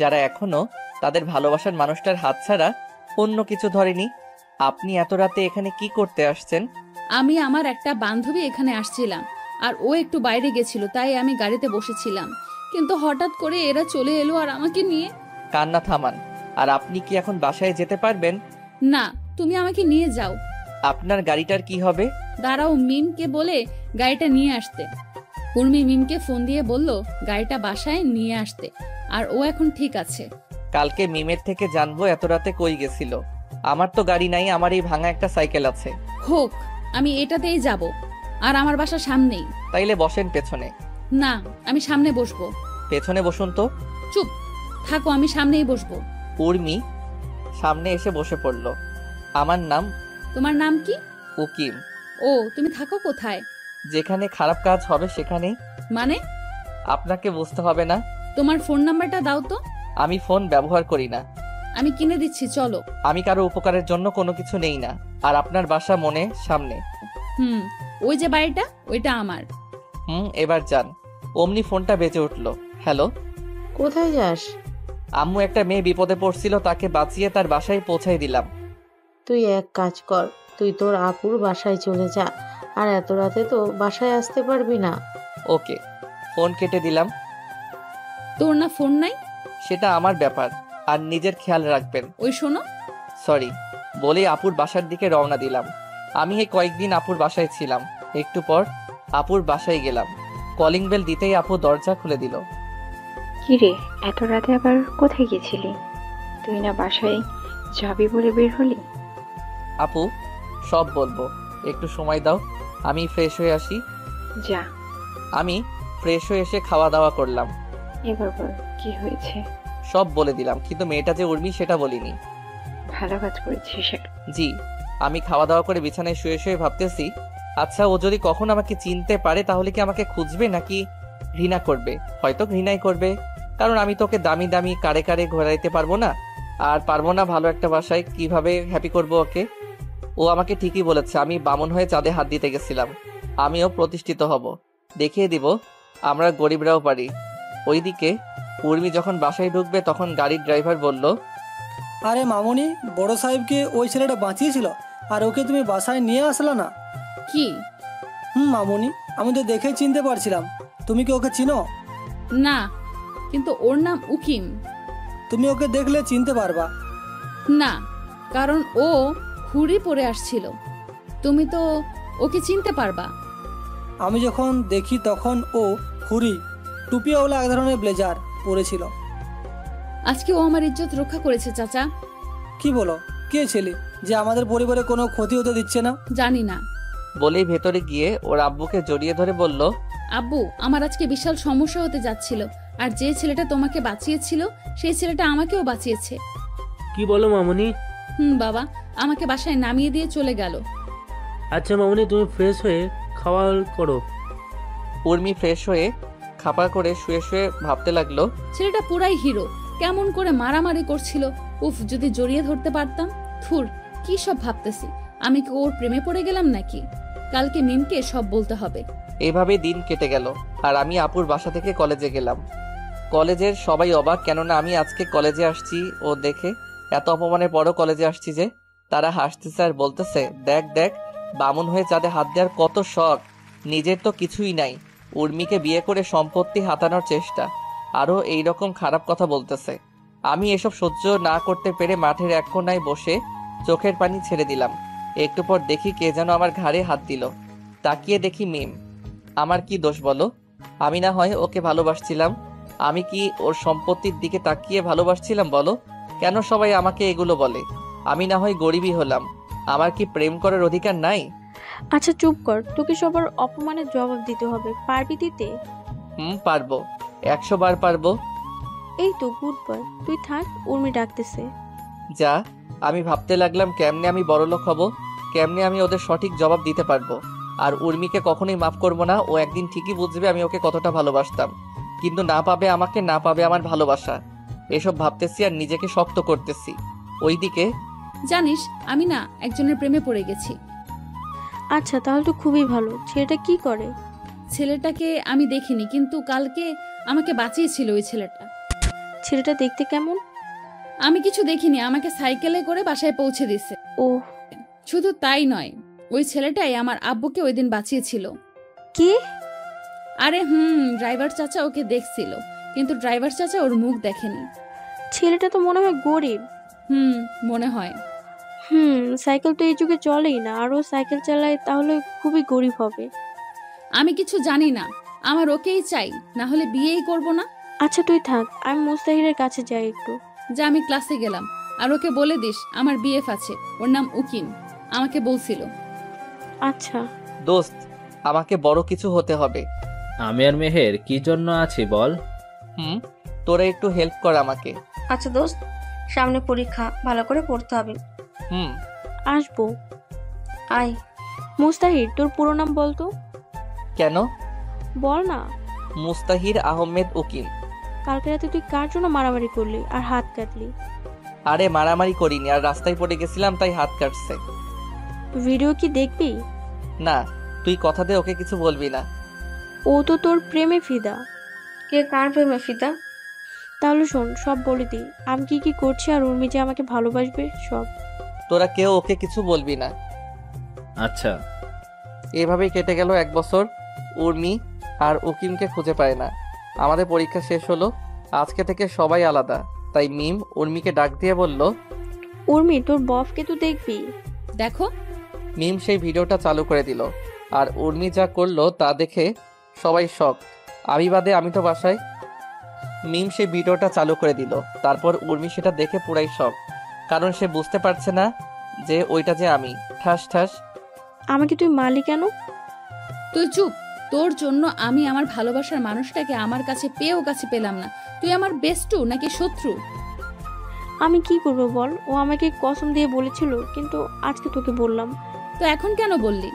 যারা এখনো তাদের ভালোবাসার মানুষটার হাত ছাড়া অন্য কিছু ধরেনি। আপনি এত রাতে এখানে কি করতে আসছেন? আমি আমার একটা বান্ধবী এখানে আসছিলাম, আর ও একটু বাইরে গেছিল, তাই আমি গাড়িতে বসেছিলাম। কিন্তু হঠাৎ করে এরা চলে এলো আর আমাকে নিয়ে। কান্না থামান। আর আপনি কি এখন বাসায় যেতে পারবেন? না, তুমি আমাকে নিয়ে যাও। আপনার গাড়িটার কি হবে? দাঁড়াও, মিমকে বলে গাড়িটা নিয়ে আসতে। উর্মি মিমকে ফোন দিয়ে বলল গাড়িটা বাসায় নিয়ে আসতে, আর ও এখন ঠিক আছে। কালকে মিমের থেকে জানবো এত রাতে কই গেছিল। আমার তো গাড়ি নাই, আমার এই ভাঙা একটা সাইকেল আছে। হোক, আমি এটাতেই যাব, আর আমার বাসা সামনেই। তাইলে বসেন পেছনে। না, আমি সামনে বসবো। পেছনে বসুন তো। চুপ থাকো, আমি সামনেই বসবো। উর্মি সামনে এসে বসে পড়ল। আমার নাম। তোমার নাম কি? উকিম। ও, তুমি থাকো কোথায়? যেখানে খারাপ কাজ হবে সেখানেই। মানে? আপনাকে বুঝতে হবে না। তোমার ফোন নাম্বারটা দাও তো। আমি ফোন ব্যবহার করি না। আমি কিনে দিচ্ছি, চলো। আমি কারো উপকারের জন্য কোনো কিছু নেই না। আর আপনার বাসা মনে সামনে। ওই যে বাড়িটা, ওইটা আমার। এবার যান। অমনি ফোনটা বেজে উঠলো। হ্যালো। কোথায় যাস? আম্মু একটা মেয়ে বিপদে পড়ছিল, তাকে বাঁচিয়ে তার বাসায় পৌঁছাই দিলাম। তুই এক কাজ কর, তুই তোর আপুর বাসায় চলে যা, আর এত রাতে তো বাসায় আসতে পারবি না। ওকে, ফোন কেটে দিলাম। তোর না ফোন নাই? সেটা আমার ব্যাপার, আর নিজের খেয়াল রাখবেন। ওই শোনো। সরি বলে আপুর বাসার দিকে রওনা দিলাম। আমি এই কয়েকদিন আপুর বাসায় ছিলাম। একটু পর আপুর বাসায় গেলাম। কলিং বেল দিতেই আপু দরজা খুলে দিল। কিরে, এত রাতে আবার কোথায় গেছিলি? তুই না বাসায় যাবি বলে বের হলি? আপু, সব বলবো, একটু সময় দাও, আমি ফ্রেশ হয়ে আসি। যা। আমি ফ্রেশ হয়ে এসে খাওয়া দাওয়া করলাম। এবার বল কি হয়েছে? সব বলে দিলাম, কিন্তু মেয়েটা যে উর্মি সেটা বলিনি। ভালো কাজ করেছিস। জি। আমি খাওয়া দাওয়া করে বিছানায় শুয়ে শুয়ে ভাবতেছি, আচ্ছা ও যদি কখন আমাকে চিনতে পারে তাহলে কি আমাকে খুঁজবে নাকি ঘৃণা করবে? হয়তো ঘৃণাই করবে, কারণ আমি তোকে দামি দামি কারে কারে ঘোরাইতে পারবো না, আর পারবো না ভালো একটা বাসায়। কিভাবে হ্যাপি করব ওকে? ও আমাকে ঠিকই বলেছে, আমি বামন হয়ে চাঁদে হাত দিতে গেছিলাম। আমিও প্রতিষ্ঠিত হব, দেখিয়ে দিব আমরা গরিবরাও পারি। ওইদিকে উর্মি যখন বাসায় ঢুকবে তখন গাড়ির ড্রাইভার বলল, আরে মামুনি, বড় সাহেবকে ওই ছেলেটা বাঁচিয়েছিল আর ওকে তুমি বাসায় নিয়ে আসলা না? কি? মামুনি, আমি তো দেখে চিনতে পারছিলাম। তুমি কি ওকে চিনো? না, কিন্তু ওর নাম উকিম। তুমি ওকে দেখলে চিনতে পারবা না, কারণ ও হুড়ি পরে আসছিল। তুমি তো ওকে চিনতে পারবা। আমি যখন দেখি তখন ও হুড়ি টুপিওয়ালা এক ধরনের ব্লেজার পরেছিল। আজকে ও আমার ইজ্জত রক্ষা করেছে চাচা। কি বলো? কে ছেলে যে আমাদের পরিবারে কোনো ক্ষতি হতে দিচ্ছে না? জানি না। বলেই ভেতরে গিয়ে ওর আব্বুকে জড়িয়ে ধরে বলল, আব্বু, আমার আজকে বিশাল সমস্যা হতে যাচ্ছিল, আর যে ছেলেটা তোমাকে বাঁচিয়েছিল সেই ছেলেটা আমাকেও বাঁচিয়েছে। কি বলো মামুনি? বাবা আমাকে বাসায় নামিয়ে দিয়ে চলে গেল। আচ্ছা মামুনি, তুমি ফ্রেশ হয়ে খাওয়া করো। উর্মি ফ্রেশ হয়ে খাপা করে শুয়ে শুয়ে ভাবতে লাগলো, ছেলেটা পুরাই হিরো, কেমন করে মারামারি করছিল। উফ, যদি জড়িয়ে ধরতে পারতাম। থুর, কি সব ভাবতেছি, আমি কি ওর প্রেমে পড়ে গেলাম নাকি? কালকে মিমকে সব বলতে হবে। এভাবে দিন কেটে গেল, আর আমি আপুর বাসা থেকে কলেজে গেলাম। কলেজের সবাই অবাক, কেননা আমি আজকে কলেজে আসছি ও দেখে। এত অপমানের পরও কলেজে আসছি যে। তারা হাসতেছে আর বলতেছে, দেখ দেখ, বামুন হয়ে চাঁদে হাত দেওয়ার কত শখ, নিজের তো কিছুই নাই, উর্মিকে বিয়ে করে সম্পত্তি হাতানোর চেষ্টা, আরও এইরকম খারাপ কথা বলতেছে। আমি এসব সহ্য না করতে পেরে মাঠের এক কোণায় বসে চোখের পানি ছেড়ে দিলাম। একটু পর দেখি কে যেন আমার ঘাড়ে হাত দিল। তাকিয়ে দেখি মিম। আমার কি দোষ বলো? আমি না হয় ওকে ভালোবাসছিলাম? আমি কি ওর সম্পত্তির দিকে তাকিয়ে ভালোবাসছিলাম বলো? কেন সবাই আমাকে এগুলো বলে? আমি না হয় গরিবই হলাম, আমার কি প্রেম করার অধিকার নাই? আচ্ছা চুপ কর, তোকে সবার অপমানের জবাব দিতে হবে, পারবি দিতে? পারবো, 100 বার পারবো। এই তো গুড বয়, তুই থাক, উর্মি ডাকতেছে। যা। আমি ভাবতে লাগলাম কেমনে আমি বড়লোক হব, কেমনে আমি ওদের সঠিক জবাব দিতে পারবো। আর উর্মিকে কখনোই মাফ করবো না, ও একদিন ঠিকই বুঝবে আমি ওকে কতটা ভালোবাসতাম, কিন্তু না পাবে আমাকে, না পাবে আমার ভালোবাসা। এসব ভাবতেছি আর নিজেকে শক্ত করতেছি। ওইদিকে জানিস, আমি না একজনের প্রেমে পড়ে গেছি। আচ্ছা, তাহলে তো খুবই ভালো। ছেলেটা কি করে? ছেলেটাকে আমি দেখিনি, কিন্তু কালকে আমাকে বাঁচিয়েছিল ওই ছেলেটা। ছেলেটা দেখতে কেমন? আমি কিছু দেখিনি, আমাকে সাইকেলে করে বাসায় পৌঁছে দিছে। ও, শুধু তাই নয়, ওই ছেলেটাই আমার আব্বুকে ওই দিন বাঁচিয়েছিল। কে? আরে ড্রাইভার চাচা ওকে দেখছিল, কিন্তু ড্রাইভার চাচা ওর মুখ দেখেনি। ছেলেটা তো মনে হয় গরিব। মনে হয়। সাইকেল তো এই যুগে চলেই না, আরও সাইকেল চালায়, তাহলে খুবই গরিব হবে। আমি কিছু জানি না, আমার ওকেই চাই, না হলে বিয়েই করব না। আচ্ছা তুই থাক, আমি মুস্তাহিরের কাছে যাই একটু। যা, আমি ক্লাসে গেলাম। আর ওকে বলে দিস আমার বিএফ আছে, ওর নাম উকিম, আমাকে বলছিল। আচ্ছা দোস্ত, আমাকে বড় কিছু হতে হবে। আমি আর মেহের কি জন্য আছি বল? তোরা একটু হেল্প কর আমাকে। আচ্ছা দোস্ত, সামনে পরীক্ষা, ভালো করে পড়তে হবে। আসবো। আয়। মুস্তাহির, তোর পুরো নাম বল তো। কেন? বল না। মুস্তাহির আহমেদ উকিম। কালকে রাতে তুই কার জন্য মারামারি করলি আর হাত কাটলি? আরে মারামারি করিনি, আর রাস্তায় পড়ে গেছিলাম তাই হাত কাটছে। ভিডিও কি দেখবি? না, তুই কথা দে ওকে কিছু বলবি না। ও তো তোর প্রেমে ফিদা। কে কার প্রেমে ফিদা? তাহলে শোন, সব বলে দি, আমি কি কি করছি আর উর্মি যে আমাকে ভালোবাসবে সব। তোরা কেউ ওকে কিছু বলবি না। আচ্ছা। এভাবেই কেটে গেল 1 বছর। উর্মি আর উকিমকে খুঁজে পায় না। আমাদের পরীক্ষা শেষ হলো, আজকে থেকে সবাই আলাদা। তাই মিম উর্মিকে ডাক দিয়ে বলল, উর্মি, তোর বফকে তো দেখবি। দেখো। মিম সেই ভিডিওটা চালু করে দিল, আর উর্মি যা করলো তা দেখে সবাই শক। আমি বাদে, আমি তো বাসায়। মিম সেই ভিডিওটা চালু করে দিল, তারপর উর্মি সেটা দেখে পুরাই শক। কারণ সে বুঝতে পারছে না যে ওইটা যে আমি। ঠাস ঠাস। আমাকে তুই মারলি কেন? তুই চুপ। তোর জন্য আমি আমার ভালোবাসার মানুষটাকে আমার কাছে পেয়েও কাছে পেলাম না। তুই আমার বেস্টু নাকি শত্রু? আমি কি করব বল? ও আমাকে কসম দিয়ে বলেছিল, কিন্তু আজকে তোকে বললাম। তো এখন কেন বললি?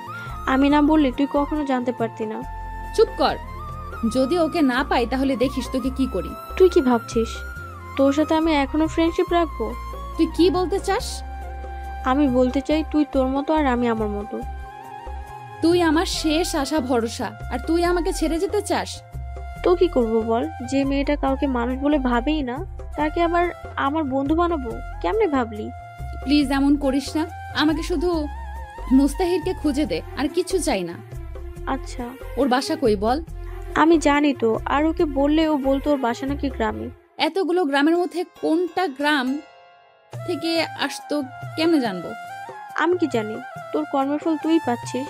আমি না বললে তুই কখনো জানতে পারতি না। চুপ কর। যদি ওকে না পাই তাহলে দেখিস তোকে কি করি। তুই কি ভাবছিস তোর সাথে আমি এখনো ফ্রেন্ডশিপ রাখবো? তুই কি বলতে চাস? আমি বলতে চাই তুই তোর মতো আর আমি আমার মতো। তুই আমার শেষ আশা ভরসা, আর তুই আমাকে ছেড়ে যেতে চাস? তো কি করব বল? যে মেয়েটা কাউকে মানুষ বলে ভাবেই না, তাকে আবার আমার বন্ধু বানাবো? কেমনে ভাবলি? প্লিজ এমন করিস না। আমাকে শুধু মুস্তাহিরকে খুঁজে দে, আর কিছু চাই না। আচ্ছা, ওর বাসা কই বল? আমি জানি তো, আর ওকে বললে ও বলতো ওর বাসা নাকি গ্রামে। এতগুলো গ্রামের মধ্যে কোনটা গ্রাম থেকে আসতো কেমনে জানবো? আমি কি জানি? তোর কর্মের ফল তুই পাচ্ছিস।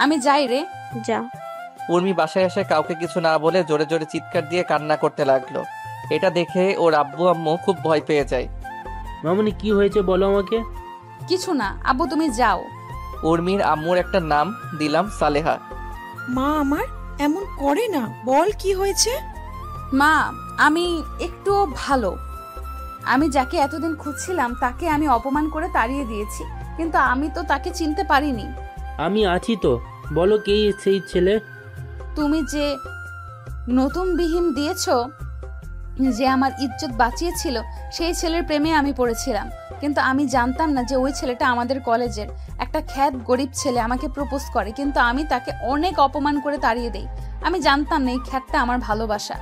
আমি যাই রে। যা। উর্মি বাসায় এসে কাউকে কিছু না বলে জোরে জোরে চিৎকার দিয়ে কান্না করতে লাগলো। এটা দেখে ওর আব্বু আম্মু খুব ভয় পেয়ে যায়। মামুনি কি হয়েছে বলো আমাকে। কিছু না আব্বু, তুমি যাও। উর্মির আম্মুর একটা নাম দিলাম সালেহা। মা আমার এমন করে না, বল কি হয়েছে? মা, আমি একটু ভালো। আমি যাকে এতদিন খুঁজছিলাম তাকে আমি অপমান করে তাড়িয়ে দিয়েছি, কিন্তু আমি তো তাকে চিনতে পারিনি। আমি আছি তো, বলো কে সেই ছেলে? তুমি যে নতুন বিহীন দিয়েছো, যে আমার ইজ্জত বাঁচিয়েছিল, সেই ছেলের প্রেমে আমি পড়েছিলাম। কিন্তু আমি জানতাম না যে ওই ছেলেটা আমাদের কলেজের একটা খ্যাত গরিব ছেলে আমাকে প্রপোজ করে, কিন্তু আমি তাকে অনেক অপমান করে তাড়িয়ে দেই। আমি জানতাম না এই খ্যাতটা আমার ভালোবাসা।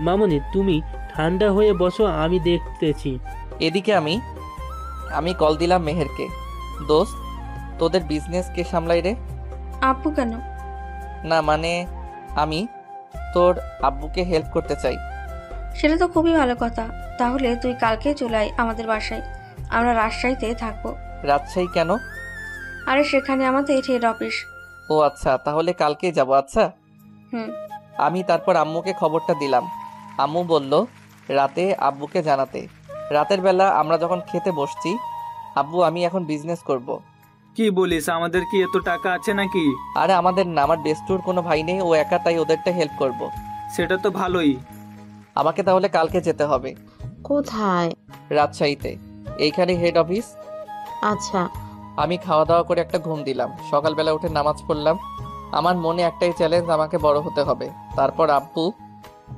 মামুনি তুমি ঠান্ডা হয়ে বসো, আমি দেখতেছি। এদিকে আমি কল দিলাম মেহেরকে। দোস্ত, তোদের বিজনেস কে সামলাই রে? আপু কেন? না মানে আমি তোর আব্বুকে হেল্প করতে চাই। সেটা তো খুবই ভালো কথা। তাহলে তুই কালকে চলে আয় আমাদের বাসায়, আমরা রাজশাহীতে থাকবো। রাজশাহী কেন? আরে সেখানে আমাদের হেড অফিস। ও আচ্ছা, তাহলে কালকেই যাব। আচ্ছা। আমি তারপর আম্মুকে খবরটা দিলাম। আম্মু বলল রাতে আব্বুকে জানাতে। রাতের বেলা আমরা যখন খেতে বসছি, আব্বু আমি এখন বিজনেস করব। কি বলিস? আমাদের কি এত টাকা আছে নাকি? আরে আমাদের না, আমার বেস্টুর কোনো ভাই নেই, ও একা, তাই ওদেরটা হেল্প করব। সেটা তো ভালোই। আমাকে তাহলে কালকে যেতে হবে। কোথায়? রাজশাহীতে, এইখানে হেড অফিস। আচ্ছা। আমি খাওয়া দাওয়া করে একটা ঘুম দিলাম। সকালবেলা উঠে নামাজ পড়লাম। আমার মনে একটাই চ্যালেঞ্জ, আমাকে বড় হতে হবে। তারপর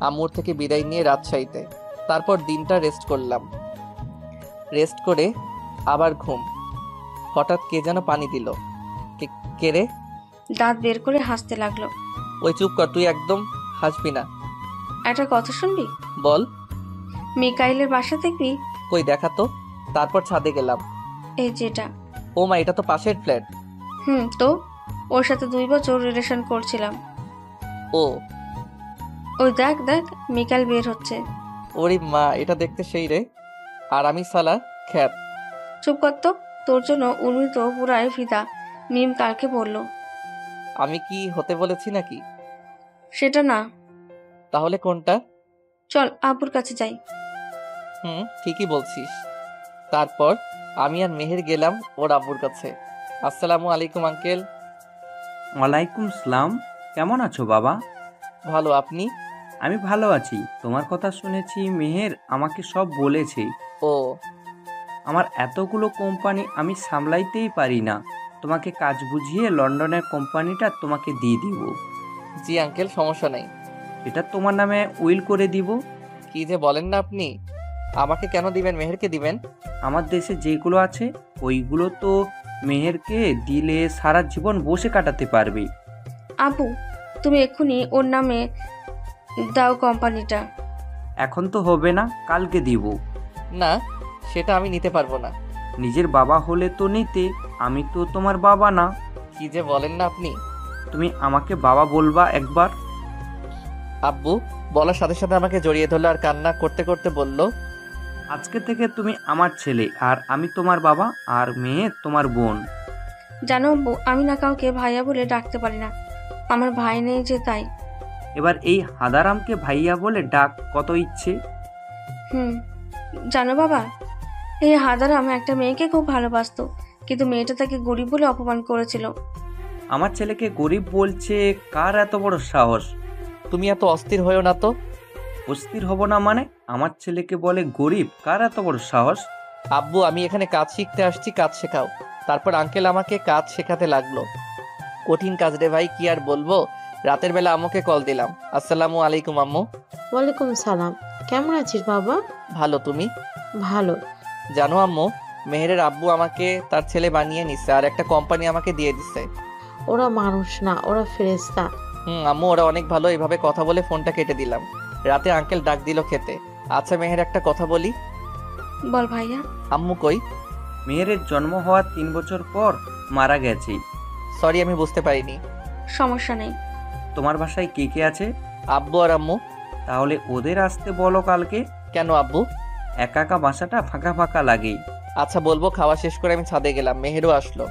আম্মুর থেকে বিদায় নিয়ে রাজশাহীতে। তারপর দিনটা রেস্ট করলাম। রেস্ট করে আবার ঘুম। হঠাৎ কে যেন পানি দিল। কে রে? দাঁত বের করে হাসতে লাগলো। ওই চুপ কর, তুই একদম হাসবি না। একটা কথা শুনবি? বল। মিকাইলের বাসা দেখবি? কই দেখা তো। তারপর ছাদে গেলাম। এই যেটা। ও মা, এটা তো পাশের ফ্ল্যাট। তো ওর সাথে 2 বছর রিলেশন করছিলাম। ও ওই দেখ দেখ, মিকাইল বের হচ্ছে। ওরে মা, এটা দেখতে সেই রে। আর আমি সালা খ্যাত। চুপ কর তো, তোর জন্য উর্মি তো পুরাই ফিদা। মিম কালকে বলল। আমি কি হতে বলেছি নাকি? সেটা না। তাহলে কোনটা? চল আব্বুর কাছে যাই। ঠিকই বলছিস। তারপর আমি আর মেহের গেলাম ওর আব্বুর কাছে। আসসালামু আলাইকুম আঙ্কেল। ওয়ালাইকুম সালাম। কেমন আছো বাবা? ভালো, আপনি? আমি ভালো আছি। তোমার কথা শুনেছি, মেহের আমাকে সব বলেছে। ও, আমার এতগুলো কোম্পানি আমি সামলাইতেই পারি না, তোমাকে কাজ বুঝিয়ে লন্ডনের কোম্পানিটা তোমাকে দিয়ে দিব। জি আঙ্কেল, সমস্যা নেই। এটা তোমার নামে উইল করে দিব। কি যে বলেন না আপনি! আমাকে কেন দিবেন? মেহেরকে দিবেন। আমার দেশে যেগুলো আছে ওইগুলো তো মেহেরকে দিলে সারা জীবন বসে কাটাতে পারবে। আব্বু, তুমি এক্ষুনি ওর নামে দাও কোম্পানিটা। এখন তো হবে না, কালকে দিব। না, সেটা আমি নিতে পারবো না। নিজের বাবা হলে তো নিতে, আমি তো তোমার বাবা না। কি যে বলেন না আপনি! তুমি আমাকে বাবা বলবা একবার। আব্বু বলার সাথে সাথে আমাকে জড়িয়ে ধরলো আর কান্না করতে করতে বলল, আজকে থেকে তুমি আমার ছেলে, আর আমি তোমার বাবা, আর মেয়ে তোমার বোন। জানো আব্বু, আমি না কাউকে ভাইয়া বলে ডাকতে পারি না, আমার ভাই নেই যে তাই। এবার এই হাদারামকে ভাইয়া বলে ডাক, কত ইচ্ছে। জানো বাবা, এই হাদারাম একটা মেয়েকে খুব ভালোবাসতো, কিন্তু মেয়েটা তাকে গরিব বলে অপমান করেছিল। আমার ছেলেকে গরিব বলছে? কার এত বড় সাহস? তুমি এত অস্থির হয়েও না তো। অস্থির হব না মানে? আমার ছেলেকে বলে গরিব? কার এত বড় সাহস? আব্বু, আমি এখানে কাজ শিখতে আসছি, কাজ শেখাও। তারপর আঙ্কেল আমাকে কাজ শেখাতে লাগলো। কঠিন কাজ রে ভাই, কি আর বলবো। রাতের বেলা আম্মুকে কল দিলাম। আসসালামু আলাইকুম আম্মু। ওয়ালাইকুম সালাম। কেমন আছিস বাবা? ভালো, তুমি? ভালো। জানো আম্মু, মেহেরের আব্বু আমাকে তার ছেলে বানিয়ে নিচ্ছে আর একটা কোম্পানি আমাকে দিয়ে দিচ্ছে। ওরা মানুষ না, ওরা ফেরেশতা। আম্মু, ওরা অনেক ভালো। এইভাবে কথা বলে ফোনটা কেটে দিলাম। রাতে আঙ্কেল ডাক দিল খেতে। আচ্ছা মেহের, একটা কথা বলি। বল ভাইয়া। আম্মু কই? মেহেরের জন্ম হওয়ার 3 বছর পর মারা গেছে। সরি, আমি বুঝতে পারিনি। সমস্যা নেই। তোমার বাসায় কে কে আছে? আব্বু আর আম্মু। তাহলে ওদের আসতে বলো কালকে। কেন আব্বু? একা একা বাসাটা ফাঁকা ফাঁকা লাগে। আচ্ছা বলবো। খাওয়া শেষ করে আমি ছাদে গেলাম, মেহেরও আসলো।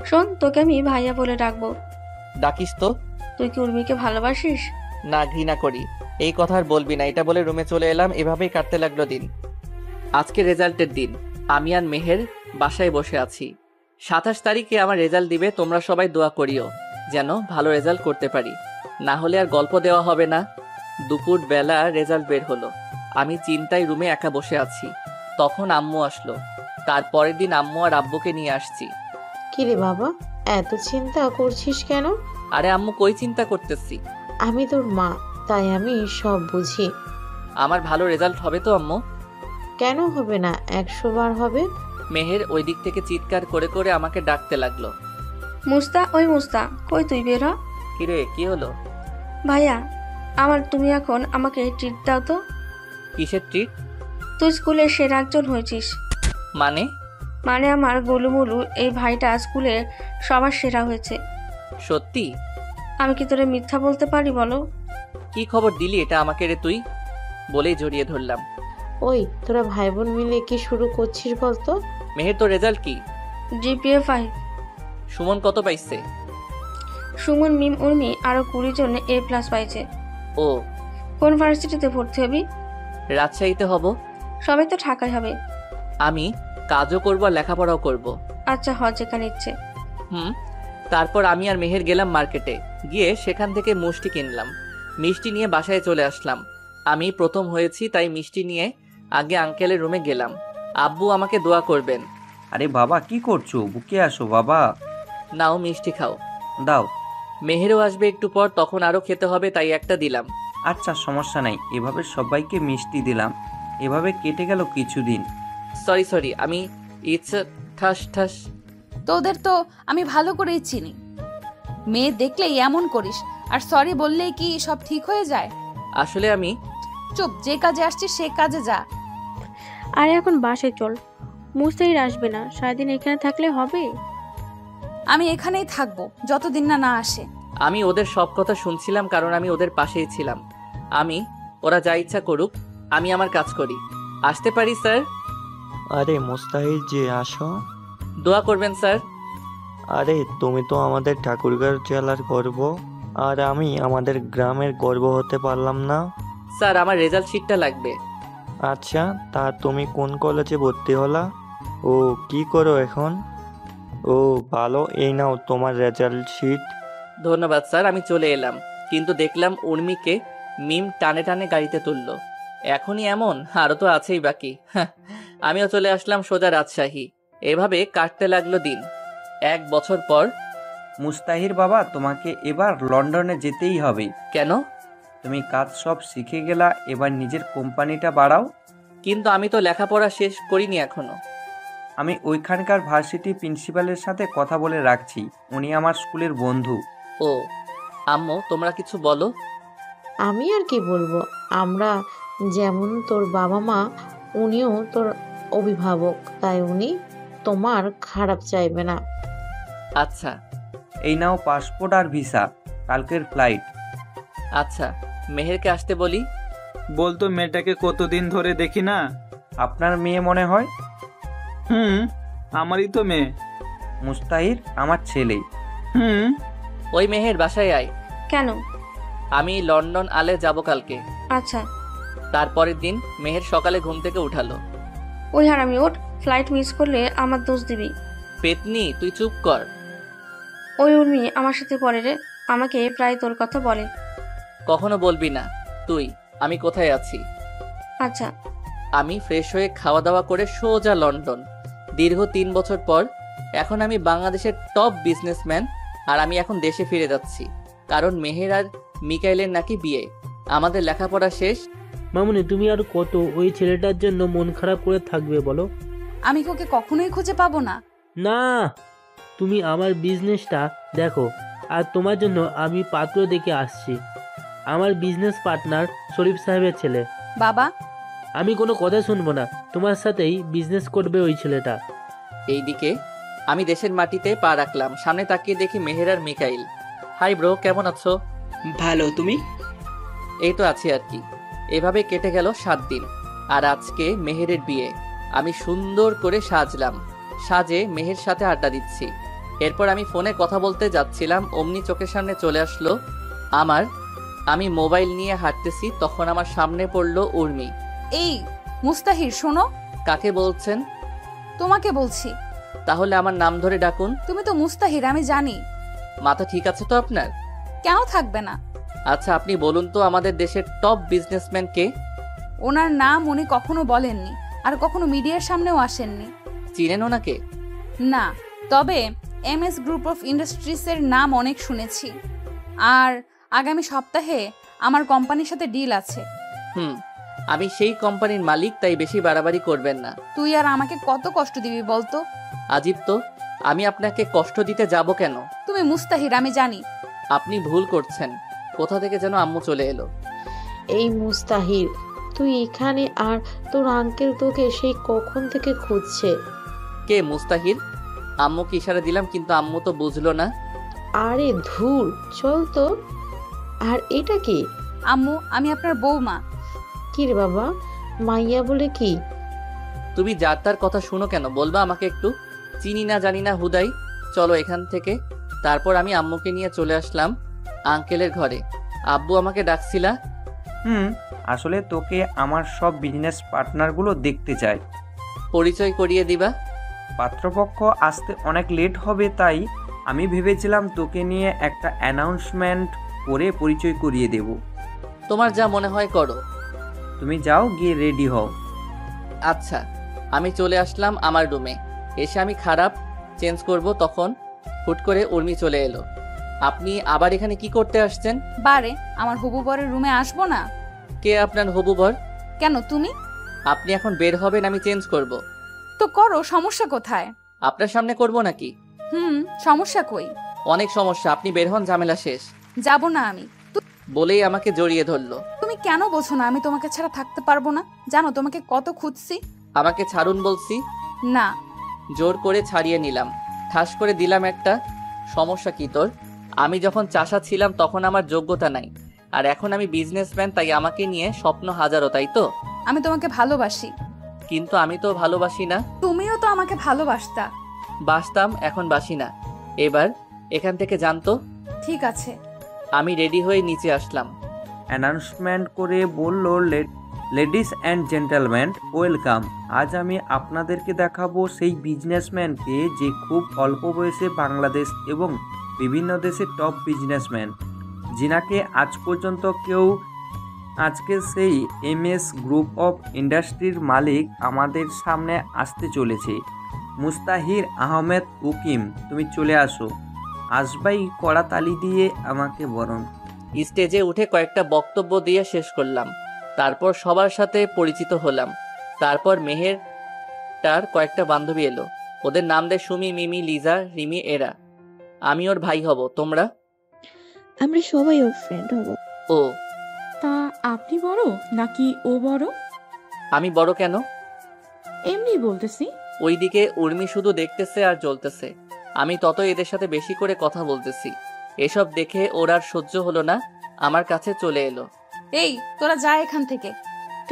শোন, তোকে আমি ভাইয়া বলে ডাকবো। ডাকিস তো। তুই কি উর্মিকে ভালোবাসিস? না, ঘৃণা করি। এই কথা আর বলবি না। এটা বলে রুমে চলে এলাম। এভাবেই কাটতে লাগলো দিন। আজকে রেজাল্টের দিন। আমি আর মেহের বাসায় বসে আছি। 27 তারিখে আমার রেজাল্ট দিবে। তোমরা সবাই দোয়া করিও যেন ভালো রেজাল্ট করতে পারি, না হলে আর গল্প দেওয়া হবে না। দুপুর বেলা রেজাল্ট বের হলো। আমি চিন্তায় রুমে একা বসে আছি। তখন আম্মু আসলো। তারপরের দিন আম্মু আর আব্বুকে নিয়ে আসছি। কিরে বাবা, এত চিন্তা করছিস কেন? আরে আম্মু, কই চিন্তা করতেছি? আমি তোর মা, তাই আমি সব বুঝি। আমার ভালো রেজাল্ট হবে তো আম্মু? কেন হবে না, 100 বার হবে। মেহের ওই দিক থেকে চিৎকার করে করে আমাকে ডাকতে লাগলো। মুস্তা, ওই মুস্তা, কই তুই বের হ। কিরে, কি হলো? ভাইয়া আমার, তুমি এখন আমাকে ট্রিট দাও তো। কিসের ট্রিট? তুই স্কুলে সেরা একজন হয়েছিস। মানে? মানে আমার গোলুমুলু এই ভাইটা স্কুলে সবার সেরা হয়েছে। সত্যি? আমি কি তোরে মিথ্যা বলতে পারি বলো? কি খবর দিলি এটা আমাকে রে তুই? বলেই জড়িয়ে ধরলাম। ওই তোরা ভাই বোন মিলে কি শুরু করছিস বলতো? মেহের, তোর রেজাল্ট কি? জিপিএ 5। সুমন কত পাইছে? সুমন, মিম, উর্মি আরো 20 জন A+ পাইছে। ও। কোন ভার্সিটিতে ভর্তি হবি? রাজশাহীতে হব। সবাই তো ঢাকায় হবে। আমি কাজও করব আর লেখাপড়াও করব। আচ্ছা, যেখানে ইচ্ছে। তারপর আমি আর মেহের গেলাম মার্কেটে। গিয়ে সেখান থেকে মিষ্টি কিনলাম। মিষ্টি নিয়ে বাসায় চলে আসলাম। আমি প্রথম হয়েছি, তাই মিষ্টি নিয়ে আগে আঙ্কেলের রুমে গেলাম। আব্বু আমাকে দোয়া করবেন। আরে বাবা, কি করছো? বুকে আসো বাবা। নাও, মিষ্টি খাও। দাও। মেহেরও আসবে একটু পর, তখন আরো খেতে হবে, তাই একটা দিলাম। আচ্ছা, সমস্যা নাই। এভাবে সবাইকে মিষ্টি দিলাম। এভাবে কেটে গেল কিছুদিন। সরি, আমি ইচ্ছা ঠাস ঠাস। তোদের তো আমি ভালো করেই চিনি। মেয়ে দেখলেই এমন করিস, আর সরি বললেই কি সব ঠিক হয়ে যায়? আসলে আমি। চুপ, যে কাজে আসছিস সে কাজে যা। আরে এখন বাসায় চল, মুস্তাহির আসবে না, সারাদিন এখানে থাকলে হবে? আমি এখানেই থাকবো যতদিন না আসে। আমি ওদের সব কথা শুনছিলাম, কারণ আমি ওদের পাশেই ছিলাম। ওরা যা ইচ্ছা করুক, আমি আমার কাজ করি। আসতে পারি স্যার? আরে মুস্তাহির যে, আসো। দোয়া করবেন স্যার। আরে তুমি তো আমাদের ঠাকুরগাঁও জেলার গর্ব, আর আমি আমাদের গ্রামের গর্ব হতে পারলাম না। স্যার, আমার রেজাল্ট শিটটা লাগবে। আচ্ছা, তা তুমি কোন কলেজে ভর্তি হলা? ও, কি করো এখন? ও ভালো, এই নাও তোমার রেজাল্ট শিট। ধন্যবাদ স্যার। আমি চলে এলাম, কিন্তু দেখলাম উর্মিকে মিম টানে টানে গাড়িতে তুললো। এখনই এমন? আরো তো আছেই বাকি। আমিও চলে আসলাম সোজা রাজশাহী। এভাবে কাটতে লাগলো দিন। 1 বছর পর। মুস্তাহির বাবা, তোমাকে এবার লন্ডনে যেতেই হবে। কেন? তুমি কাজ সব শিখে গেলা, এবার নিজের কোম্পানিটা বাড়াও। কিন্তু আমি তো লেখাপড়া শেষ করিনি এখনো। আমি ওইখানকার ভার্সিটি প্রিন্সিপালের সাথে কথা বলে রাখছি। উনি আমার স্কুলের বন্ধু। ও আম্মু, তোমরা কিছু বলো। আমি আর কি বলবো, আমরা যেমন তোর বাবা মা, উনিও তোর অভিভাবক, তাই উনি তোমার খারাপ চাইবে না। আচ্ছা। এই নাও পাসপোর্ট আর ভিসা, কালকের ফ্লাইট। আচ্ছা, মেহেরকে আসতে বলি। বলতো মেয়েটাকে কতদিন ধরে দেখি না। আপনার মেয়ে মনে হয়? আমারই তো মেয়ে। মুস্তাহির আমার ছেলে। ওই মেহের, বাসায় আয়। কেন? আমি লন্ডন আলে যাব কালকে। আচ্ছা। তারপরের দিন মেহের সকালে ঘুম থেকে উঠালো। ওই হারামি ওঠ, ফ্লাইট মিস করলে আমার দোষ দিবি। পেতনি তুই চুপ কর। ওই উর্মি আমার সাথে পড়ে রে, আমাকে প্রায় তোর কথা বলে। কখনো বলবি না তুই আমি কোথায় আছি। আচ্ছা। আমি ফ্রেশ হয়ে খাওয়া দাওয়া করে সোজা লন্ডন। দীর্ঘ 3 বছর পর এখন আমি বাংলাদেশের টপ বিজনেসম্যান। আর আমি এখন দেশে ফিরে যাচ্ছি, কারণ মেহের আর মিকাইলের নাকি বিয়ে। আমাদের লেখাপড়া শেষ। মামুনি তুমি আর কত ওই ছেলেটার জন্য মন খারাপ করে থাকবে বলো? আমি ওকে কখনোই খুঁজে পাবো না। না, তুমি আমার বিজনেসটা দেখো, আর তোমার জন্য আমি পাত্র দেখে আসছি। আমার বিজনেস পার্টনার শরীফ সাহেবের ছেলে। বাবা, আমি কোনো কথা শুনবো না, তোমার সাথেই বিজনেস করবে ওই ছেলেটা। এইদিকে আমি দেশের মাটিতে পা রাখলাম। সামনে তাকিয়ে দেখি মেহের আর মিকাইল। হাই ব্রো, কেমন আছো? ভালো, তুমি? এই তো আছি আর কি। এভাবে কেটে গেল 7 দিন। আর আজকে মেহেরের বিয়ে। আমি সুন্দর করে সাজলাম, সাজে মেহের সাথে আড্ডা দিচ্ছি। এরপর আমি ফোনে কথা বলতে যাচ্ছিলাম, অমনি চোখের সামনে চলে আসলো আমার। আমি মোবাইল নিয়ে হাঁটতেছি, তখন আমার সামনে পড়লো উর্মি। এই মুস্তাহির, শোনো। কাকে বলছেন? তোমাকে বলছি। তাহলে আমার নাম ধরে ডাকুন। তুমি তো মুস্তাহির, আমি জানি। মাথা ঠিক আছে তো আপনার? কেন থাকবে না। আচ্ছা আপনি বলুন তো আমাদের দেশের টপ বিজনেসম্যান কে? ওনার নাম উনি কখনো বলেননি, আর কখনো মিডিয়ার সামনেও আসেননি। চিনেন ওনাকে? না, তবে MS গ্রুপ অফ ইন্ডাস্ট্রিজের নাম অনেক শুনেছি। আর আগামী সপ্তাহে আমার কোম্পানির সাথে ডিল আছে। আমি সেই কোম্পানির মালিক, তাই বেশি বাড়াবাড়ি করবেন না। তুই আর আমাকে কত কষ্ট দিবি বলতো? আজিব তো, আমি আপনাকে কষ্ট দিতে যাব কেন? তুমি মুস্তাহির, আমি জানি। আপনি ভুল করছেন। কোথা থেকে যেন আম্মু চলে এলো। এই মুস্তাহির, তুই এখানে, আর তোর আঙ্কেল তোকে সেই কখন থেকে খুঁজছে। কে মুস্তাহির? আম্মুকে ইশারা দিলাম, কিন্তু আম্মু তো বুঝলো না। আরে ধুর, চল তো। আর এটা কি? আম্মু, আমি আপনার বৌমা। কি রে বাবা, মাইয়া বলে কি? তুমি যার তার কথা শুনো কেন, বলবা আমাকে একটু? চিনি না জানি না হুদাই, চলো এখান থেকে। তারপর আমি আম্মুকে নিয়ে চলে আসলাম আঙ্কেলের ঘরে। আব্বু আমাকে ডাকছিলা? আসলে তোকে আমার সব বিজনেস পার্টনারগুলো দেখতে চাই। পরিচয় করিয়ে দিবা? পাত্রপক্ষ আসতে অনেক লেট হবে, তাই আমি ভেবেছিলাম তোকে নিয়ে একটা অ্যানাউন্সমেন্ট করে পরিচয় করিয়ে দেব। তোমার যা মনে হয় করো। তুমি যাও, গিয়ে রেডি হও। আচ্ছা। আমি চলে আসলাম আমার রুমে। এসে আমি খারাপ চেঞ্জ করব, তখন হুট করে উর্মি চলে এলো। আপনি আবার এখানে কি করতে আসছেন? বারে, আমার হবু বরের রুমে আসবো না? কে আপনার হবু বর? কেন, তুমি? আপনি এখন বের হবেন, আমি চেঞ্জ করব। তো করো, সমস্যা কোথায়? আপনার সামনে করব নাকি? সমস্যা কই? অনেক সমস্যা, আপনি বের হন, ঝামেলা শেষ। যাব না আমি। বলেই আমাকে জড়িয়ে ধরলো। তুমি কেন বোঝো না আমি তোমাকে ছাড়া থাকতে পারবো না? জানো তোমাকে কত খুঁজছি। আমাকে ছাড়ুন বলছি। না। জোর করে ছাড়িয়ে নিলাম, ঠাস করে দিলাম একটা। সমস্যা কি তোর? আমি যখন চাষা ছিলাম তখন আমার যোগ্যতা নাই, আর এখন আমি বিজনেসম্যান, তাই আমাকে নিয়ে স্বপ্ন হাজারো, তাই তো? আমি তোমাকে ভালোবাসি। কিন্তু আমি তো ভালোবাসি না। তুমিও তো আমাকে ভালোবাসতা। বাসতাম, এখন বাসি না। এবার এখান থেকে জানতো। ঠিক আছে। আমি রেডি হয়ে নিচে আসলাম। অ্যানাউন্সমেন্ট করে বলল, লেডিস অ্যান্ড জেন্টলম্যান, ওয়েলকাম। আজ আমি আপনাদেরকে দেখাবো সেই বিজনেসম্যানকে যে খুব অল্প বয়সে বাংলাদেশ এবং বিভিন্ন দেশের টপ বিজনেসম্যান, যিনাকে আজ পর্যন্ত কেউ। আজকে সেই MS গ্রুপ অফ ইন্ডাস্ট্রির মালিক আমাদের সামনে আসতে চলেছে। মুস্তাহির আহমেদ উকিম, তুমি চলে আসো। আসবাই কড়া তালি দিয়ে আমাকে বরণ। স্টেজে উঠে কয়েকটা বক্তব্য দিয়ে শেষ করলাম। তারপর সবার সাথে পরিচিত হলাম। তারপর মেহের তার কয়েকটা বান্ধবী এলো। ওদের নাম দেয় সুমি, মিমি, লিজা, রিমি, এরা। আমি ওর ভাই হব। তোমরা? আমরা সবাই ওর ফ্রেন্ড হব। ও, তা আপনি বড় নাকি ও বড়? আমি বড় কেন? এমনি বলতেছি। ওইদিকে উর্মি শুধু দেখতেছে আর জ্বলতেছে। আমি তত এদের সাথে বেশি করে কথা বলতেছি। এসব দেখে ওর আর সহ্য হলো না, আমার কাছে চলে এলো। এই, তোরা যা এখান থেকে।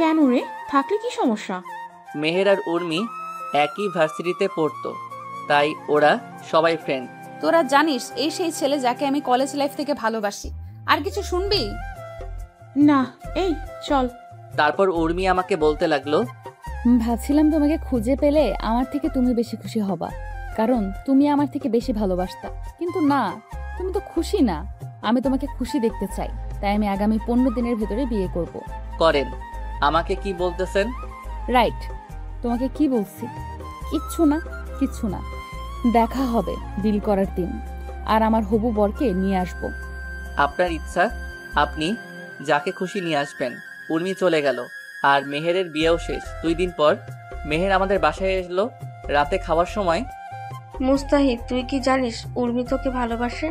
কেন রে, থাকলে কি সমস্যা? মেহের আর উর্মি একই ভার্সিটিতে পড়তো, তাই ওরা সবাই ফ্রেন্ড। তোরা জানিস এই সেই ছেলে যাকে আমি কলেজ লাইফ থেকে ভালোবাসি। আর কিছু শুনবি? না, এই চল। তারপর উর্মি আমাকে বলতে লাগলো, ভাবছিলাম তোমাকে খুঁজে পেলে আমার থেকে তুমি বেশি খুশি হবা, কারণ তুমি আমার থেকে বেশি ভালোবাসতা। কিন্তু না, তুমি তো খুশি না। আমি তোমাকে খুশি দেখতে চাই, তাই আমি আগামী 15 দিনের ভেতরে বিয়ে করব। করেন। আমাকে কি বলতেছেন? রাইট, তোমাকে কি বলছি? কিচ্ছু না, কিচ্ছু না। দেখা হবে ডিল করার দিন, আর আমার হবু বরকে নিয়ে আসবো। আপনার ইচ্ছা, আপনি যাকে খুশি নিয়ে আসবেন। উর্মি চলে গেল, আর মেহেরের বিয়েও শেষ। 2 দিন পর মেহের আমাদের বাসায় এলো রাতে খাওয়ার সময়। মুস্তাহিদ, তুই কি জানিস উর্মি তোকে ভালোবাসে?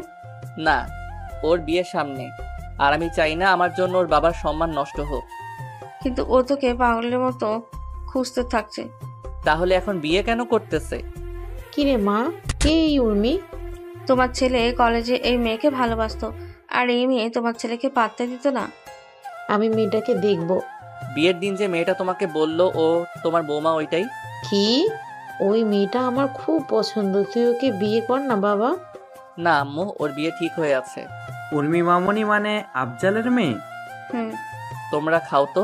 না, ওর বিয়ের সামনে, আর আমি চাই না আমার জন্য ওর বাবার সম্মান নষ্ট হোক। কিন্তু ও তোকে পাগলের মতো খুঁজতে থাকছে। তাহলে এখন বিয়ে কেন করতেছে? কিরে মা, কে এই উর্মি? তোমার ছেলে কলেজে এই মেয়েকে ভালোবাসতো, আর এই মেয়ে তোমার ছেলেকে পাত্তা দিত না। আমি মেয়েটাকে দেখব। বিয়ের দিন যে মেয়েটা তোমাকে বললো ও তোমার বৌমা, ওইটাই? কি? ওই মেয়েটা আমার খুব পছন্দ, তুই ওকে বিয়ে কর না বাবা। না আম্মু, ওর বিয়ে ঠিক হয়ে আছে। উর্মি মামনি মানে আফজালের মেয়ে? তোমরা খাও তো,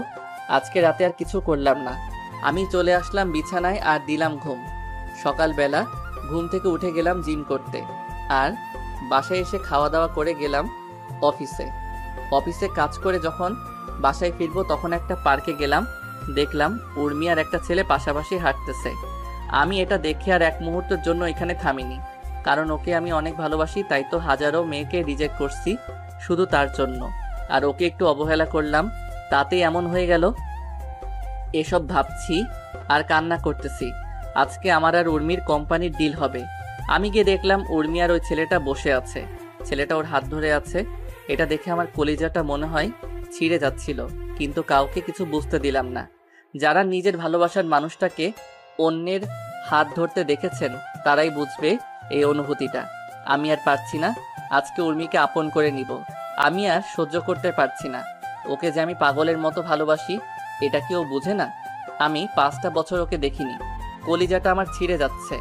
আজকে রাতে আর কিছু করলাম না। আমি চলে আসলাম বিছানায় আর দিলাম ঘুম। সকালবেলা ঘুম থেকে উঠে গেলাম জিম করতে, আর বাসায় এসে খাওয়া দাওয়া করে গেলাম অফিসে কাজ করে যখন বাসায় ফিরবো তখন একটা পার্কে গেলাম। দেখলাম উর্মি আর একটা ছেলে পাশাপাশি হাঁটতেছে। আমি এটা দেখে আর এক মুহূর্তের জন্য এখানে থামিনি, কারণ ওকে আমি অনেক ভালোবাসি। তাই তো হাজারো মেয়েকে রিজেক্ট করছি শুধু তার জন্য, আর ওকে একটু অবহেলা করলাম, তাতেই এমন হয়ে গেল। এসব ভাবছি আর কান্না করতেছি। আজকে আমার আর উর্মির কোম্পানির ডিল হবে। আমি গিয়ে দেখলাম উর্মি আর ওই ছেলেটা বসে আছে, ছেলেটা ওর হাত ধরে আছে। এটা দেখে আমার কলিজাটা মনে হয় ছিঁড়ে যাচ্ছিল, কিন্তু কাউকে কিছু বুঝতে দিলাম না। যারা নিজের ভালোবাসার মানুষটাকে অন্যের হাত ধরতে দেখেছেন তারাই বুঝবে এই অনুভূতিটা। আমি আর পারছি না, আজকে উর্মিকে আপন করে নিব। আমি আর সহ্য করতে পারছি না। ওকে যে আমি পাগলের মতো ভালোবাসি, এটা কি ও বুঝে না? আমি 5টা বছর ওকে দেখিনি, কলিজাটা আমার ছিঁড়ে যাচ্ছে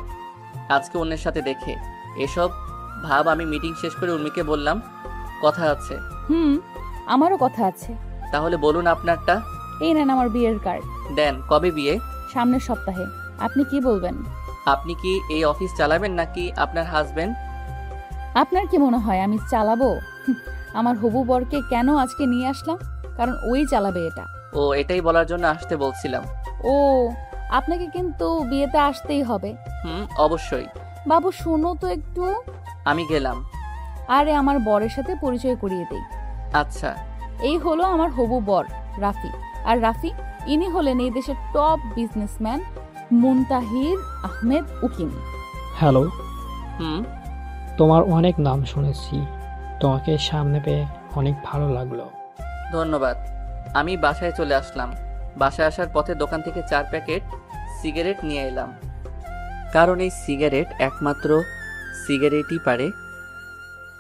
আজকে অন্যের সাথে দেখে। এসব ভাব আমি মিটিং শেষ করে উর্মিকে বললাম, কথা আছে। আমারও কথা আছে। তাহলে বলুন আপনারটা। এই নেন আমার বিয়ের কার্ড। দেন। কবে বিয়ে? সামনের সপ্তাহে। আপনি কি বলবেন? আপনি কি এই অফিস চালাবেন নাকি আপনার হাজবেন্ড? আপনার কি মনে হয় আমি চালাবো? আমার হবু বরকে কেন আজকে নিয়ে আসলাম, কারণ ওই চালাবে এটা। ও, এটাই বলার জন্য আসতে বলছিলাম। ও, আপনাকে কিন্তু বিয়েতে আসতেই হবে। অবশ্যই। বাবু শোনো তো একটু। আমি গেলাম। আরে আমার বরের সাথে পরিচয় করিয়ে দেই। আচ্ছা। এই হলো আমার হবু বর রাফি। আর রাফি, ইনি হলেন এই দেশের টপ বিজনেসম্যান মুনতাহির আহমেদ উকিম। হ্যালো। তোমার অনেক নাম শুনেছি, তোমাকে সামনে পেয়ে অনেক ভালো লাগলো। ধন্যবাদ। আমি বাসায় চলে আসলাম। বাসায় আসার পথে দোকান থেকে 4 প্যাকেট সিগারেট নিয়ে এলাম, কারণ এই সিগারেট একমাত্র সিগারেটই পারে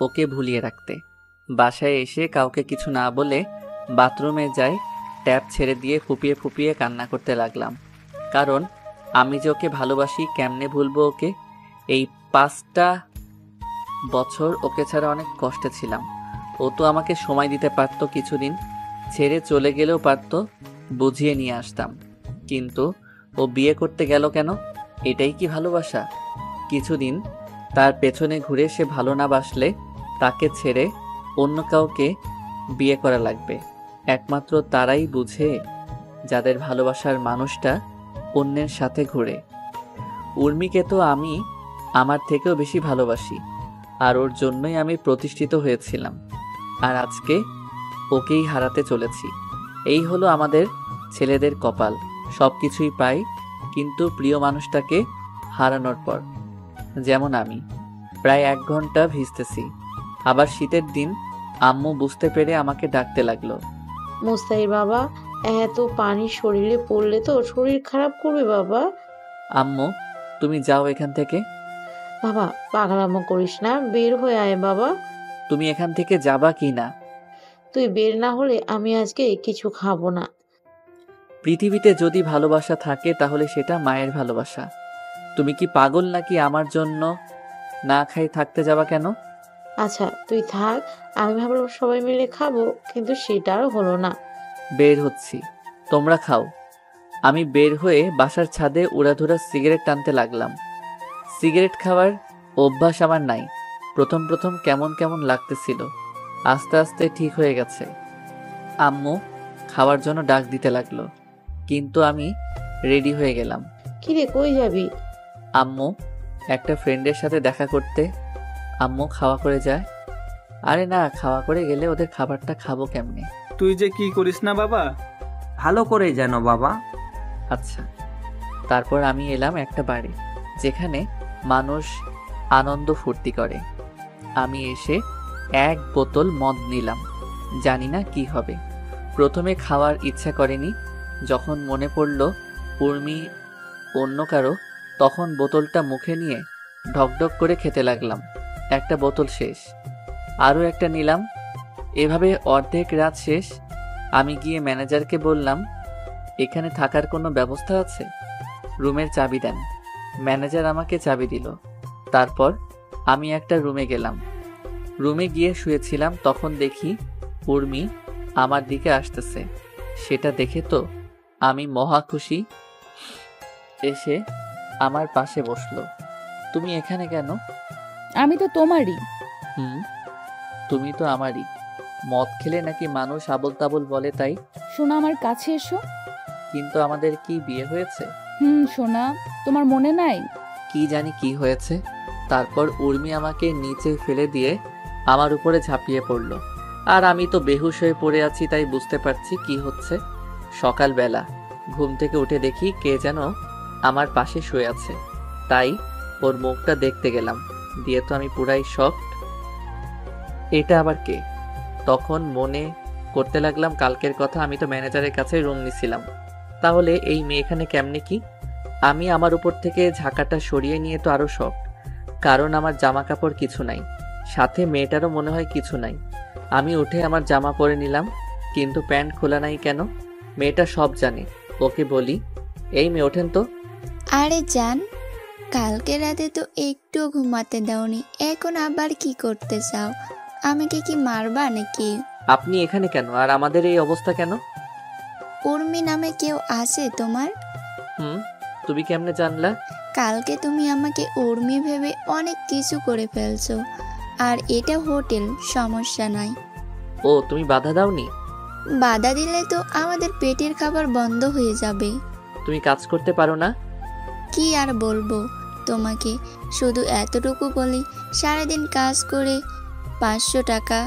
ওকে ভুলিয়ে রাখতে। বাসায় এসে কাউকে কিছু না বলে বাথরুমে যাই, ট্যাপ ছেড়ে দিয়ে ফুপিয়ে ফুপিয়ে কান্না করতে লাগলাম, কারণ আমি যে ওকে ভালোবাসি কেমনে ভুলবো ওকে। এই 5টা বছর ওকে ছাড়া অনেক কষ্টে ছিলাম। ও তো আমাকে সময় দিতে পারতো, কিছুদিন ছেড়ে চলে গেলেও পারতো, বুঝিয়ে নিয়ে আসতাম। কিন্তু ও বিয়ে করতে গেল কেন? এটাই কি ভালোবাসা? কিছুদিন তার পেছনে ঘুরে সে ভালো না বাসলে তাকে ছেড়ে অন্য কাউকে বিয়ে করা লাগবে। একমাত্র তারাই বুঝে যাদের ভালোবাসার মানুষটা অন্যের সাথে ঘুরে। উর্মিকে তো আমি আমার থেকেও বেশি ভালোবাসি, আর ওর জন্যই আমি প্রতিষ্ঠিত হয়েছিলাম, আর আজকে ওকেই হারাতে চলেছি। এই হলো আমাদের ছেলেদের কপাল। সব কিছুই পাই, কিন্তু প্রিয় মানুষটাকে হারানোর পর। যেমন আমি প্রায় 1 ঘন্টা ভিজতেছি। আবার শীতের দিন আম্মু বুঝতে পেরে আমাকে ডাকতে লাগলো। মুস্তাহির বাবা, এত পানি শরীরে পড়লে তো শরীর খারাপ করবে বাবা। আম্মু, তুমি যাও এখান থেকে। বাবা পাগলামো করিস না, বের হয়ে আয় বাবা। তুমি এখান থেকে যাবা কি না? তুই বের না হলে আমি আজকে কিছু খাবো না। পৃথিবীতে যদি ভালোবাসা থাকে তাহলে সেটা মায়ের ভালোবাসা। তুমি কি পাগল নাকি আমার জন্য না খাই থাকতে যাবা কেন? আচ্ছা তুই থাক, আমি ভাবলাম সবাই মিলে খাবো, কিন্তু সেটাও হলো না। বের হচ্ছি, তোমরা খাও। আমি বের হয়ে বাসার ছাদে উড়াধুরা সিগারেট টানতে লাগলাম। সিগারেট খাওয়ার অভ্যাস আমার নাই। প্রথম প্রথম কেমন কেমন লাগতেছিল, আস্তে আস্তে ঠিক হয়ে গেছে। আম্মু খাওয়ার জন্য ডাক দিতে লাগলো, কিন্তু আমি রেডি হয়ে গেলাম। কিরে কই যাবি? আম্মু একটা ফ্রেন্ডের সাথে দেখা করতে। আম্মু খাওয়া করে যায়। আরে না, খাওয়া করে গেলে ওদের খাবারটা খাবো কেমনে? তুই যে কি করিস না বাবা। ভালো করে জানো বাবা। আচ্ছা। তারপর আমি এলাম একটা বাড়ি যেখানে মানুষ আনন্দ ফুর্তি করে। আমি এসে এক বোতল মদ নিলাম, জানি না কি হবে। প্রথমে খাওয়ার ইচ্ছা করেনি, যখন মনে পড়ল উর্মি অন্য কারো, তখন বোতলটা মুখে নিয়ে ঢকঢক করে খেতে লাগলাম। একটা বোতল শেষ, আরও একটা নিলাম। এভাবে অর্ধেক রাত শেষ। আমি গিয়ে ম্যানেজারকে বললাম, এখানে থাকার কোনো ব্যবস্থা আছে? রুমের চাবি দেন। ম্যানেজার আমাকে চাবি দিল। তারপর আমি একটা রুমে গেলাম। রুমে গিয়ে শুয়েছিলাম, তখন দেখি উর্মি আমার দিকে আসতেছে। সেটা দেখে তো আমি মহা খুশি। এসে আমার পাশে বসলো। তুমি এখানে কেন? আমি তো তোমারই। তুমি তো আমারই। মদ খেলে নাকি মানুষ আবল তাবল বলে, তাই? সোনা আমার কাছে এসো। কিন্তু আমাদের কি বিয়ে হয়েছে? সোনা, তোমার মনে নাই? কি জানি কি হয়েছে। তারপর উর্মি আমাকে নিচে ফেলে দিয়ে আমার উপরে ঝাঁপিয়ে পড়ল, আর আমি তো বেহুশ হয়ে পড়ে আছি, তাই বুঝতে পারছি কি হচ্ছে। সকালবেলা ঘুম থেকে উঠে দেখি কে যেন আমার পাশে শুয়ে আছে, তাই ওর মুখটা দেখতে গেলাম। দিয়ে তো আমি পুরাই শকড। এটা আবার কে? তখন মনে করতে লাগলাম কালকের কথা। আমি তো ম্যানেজারের কাছে রুম নিছিলাম, তাহলে এই মেয়ে এখানে কেমনে কি? আমি আমার উপর থেকে ঝাঁকাটা সরিয়ে নিয়ে তো আরো শক, কারণ আমার জামা কাপড় কিছু নাই, সাথে মেয়েটারও মনে হয় কিছু নাই। আমি উঠে আমার জামা পরে নিলাম, কিন্তু প্যান্ট খোলা নাই কেন? মেয়েটা সব জানে। ওকে বলি, এই মেয়ে ওঠেন তো। আরে জান, কালকে রাতে তো একটু ঘুমাতে দাওনি, এখন আবার কি করতে চাও? আমাকে কি মারবা নাকি? আপনি এখানে কেন, আর আমাদের এই অবস্থা কেন? উর্মি নামে কেউ আছে তোমার? তুমি কেমনে জানলা? কালকে তুমি আমাকে উর্মি ভেবে অনেক কিছু করে ফেলছো, আর এটা হোটেল, সমস্যা নাই। ও, তুমি বাধা দাওনি? বাধা দিলে তো আমাদের পেটের খাবার বন্ধ হয়ে যাবে। তুমি কাজ করতে পারো না? কি আর বলবো তোমাকে, শুধু এতটুকু বলি, সারাদিন কাজ করে 500 টাকা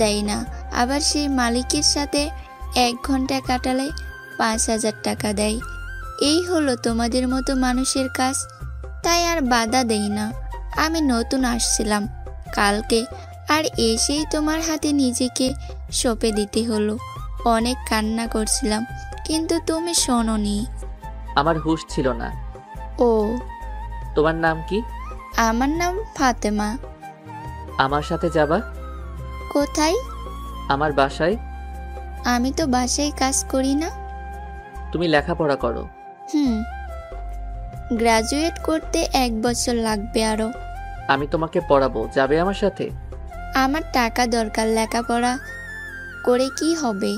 দেয় না, আবার সেই মালিকের সাথে 1 ঘন্টা কাটালে 5000 টাকা দেয়। এই হলো তোমাদের মতো মানুষের কাজ, তাই আর বাধা দেই না। আমি নতুন আসছিলাম কালকে, আর এসেই তোমার হাতে নিজেকে সঁপে দিতে হলো। অনেক কান্না করছিলাম, কিন্তু তুমি শোনোনি। আমার হুঁশ ছিল না। ও, তোমার নাম কি? আমার নাম ফাতেমা। আমার সাথে যাবা? কোথায়? আমার বাসায়। আমি তো বাসায় কাজ করি না। তুমি লেখাপড়া করো? গ্রাজুয়েট করতে 1 বছর লাগবে আরো। আমি তোমাকে পড়াবো, যাবে আমার সাথে? আমার টাকা দরকার, লেখাপড়া করে কি হবে?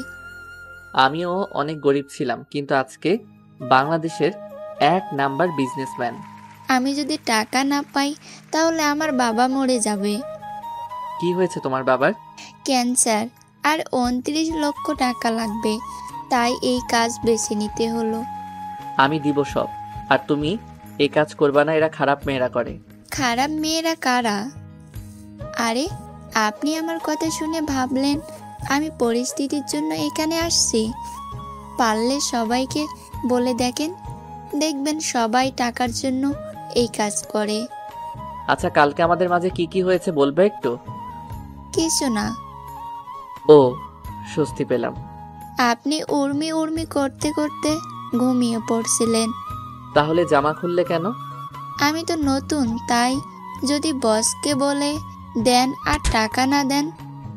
আমিও অনেক গরিব ছিলাম, কিন্তু আজকে বাংলাদেশের 1 নাম্বার বিজনেসম্যান। আমি যদি টাকা না পাই তাহলে আমার বাবা মরে যাবে। কি হয়েছে তোমার বাবার? ক্যান্সার, আর 29 লক্ষ টাকা লাগবে, তাই এই কাজ বেছে নিতে হলো। আমি দিব সব। আর তুমি এই কাজ করবা না, এরা খারাপ মেয়েরা করে। খারাপ মেয়েরা কারা? আরে আপনি আমার কথা শুনে ভাবলেন আমি পরিস্থিতির জন্য এখানে আসছি? পারলে সবাইকে বলে দেখেন, দেখবেন সবাই টাকার জন্য এই কাজ করে। আচ্ছা, কালকে আমাদের মাঝে কি কি হয়েছে বলবে একটু? কিছু না। ও, স্বস্তি পেলাম। আপনি উর্মি উর্মি করতে করতে ঘুমিয়ে পড়ছিলেন। তাহলে জামা খুললে কেন? আমি তো নতুন, তাই যদি বসকে বলে দেন আর টাকা না দেন,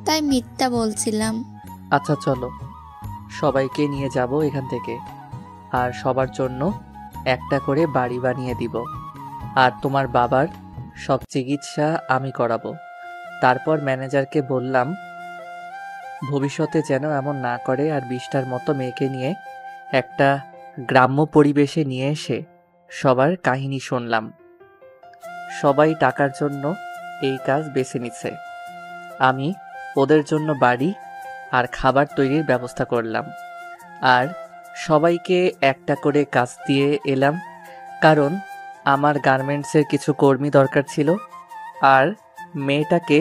তাই মিথ্যা বলছিলাম। আচ্ছা চলো, সবাইকে নিয়ে যাব এখান থেকে, আর সবার জন্য একটা করে বাড়ি বানিয়ে দিব, আর তোমার বাবার সব চিকিৎসা আমি করাবো। তারপর ম্যানেজারকে বললাম ভবিষ্যতে যেন এমন না করে, আর 20টার মতো মেয়েকে নিয়ে একটা গ্রাম্য পরিবেশে নিয়ে এসে সবার কাহিনী শুনলাম। সবাই টাকার জন্য এই কাজ বেছে নিচ্ছে। আমি ওদের জন্য বাড়ি আর খাবার তৈরির ব্যবস্থা করলাম, আর সবাইকে একটা করে কাজ দিয়ে এলাম, কারণ আমার গার্মেন্টসের কিছু কর্মী দরকার ছিল। আর মেয়েটাকে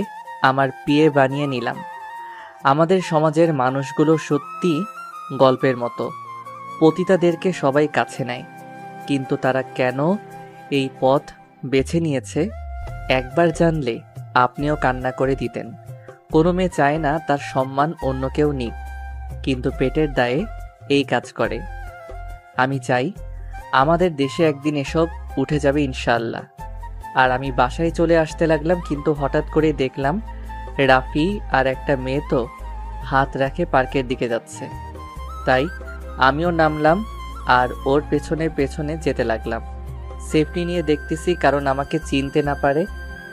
আমার পিএ বানিয়ে নিলাম। আমাদের সমাজের মানুষগুলো সত্যি গল্পের মতো। পতিতাদেরকে সবাই কাছে নেয়, কিন্তু তারা কেন এই পথ বেছে নিয়েছে একবার জানলে আপনিও কান্না করে দিতেন। কোনো মেয়ে চায় না তার সম্মান অন্য কেউ নিক, কিন্তু পেটের দায়ে এই কাজ করে। আমি চাই আমাদের দেশে একদিন এসব উঠে যাবে ইনশাআল্লাহ। আর আমি বাসায় চলে আসতে লাগলাম, কিন্তু হঠাৎ করে দেখলাম রাফি আর একটা মেয়ে তো হাত রাখে পার্কের দিকে যাচ্ছে। তাই আমিও নামলাম আর ওর পেছনে পেছনে যেতে লাগলাম। সেফটি নিয়ে দেখতেছি কারণ আমাকে চিনতে না পারে।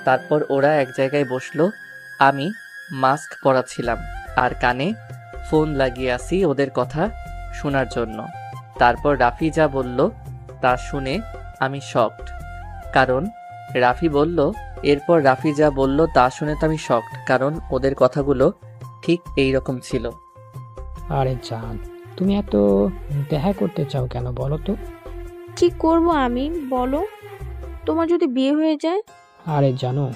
তারপর ওরা এক জায়গায় বসলো। আমি মাস্ক পরাচ্ছিলাম আর কানে ফোন লাগিয়ে আসি ওদের কথা শোনার জন্য। তারপর রাফি যা বলল তা শুনে আমি শকড, কারণ রাফি বলল এরপর রাফি যা বলল তা শুনে তো আমি শকড, কারণ ওদের কথাগুলো ঠিক এই রকম ছিল। আরে জান, তুমি এত দেখা করতে চাও কেন বলো তো? কি করব আমি, বলো? তোমার যদি বিয়ে হয়ে যায়? আরে জানো,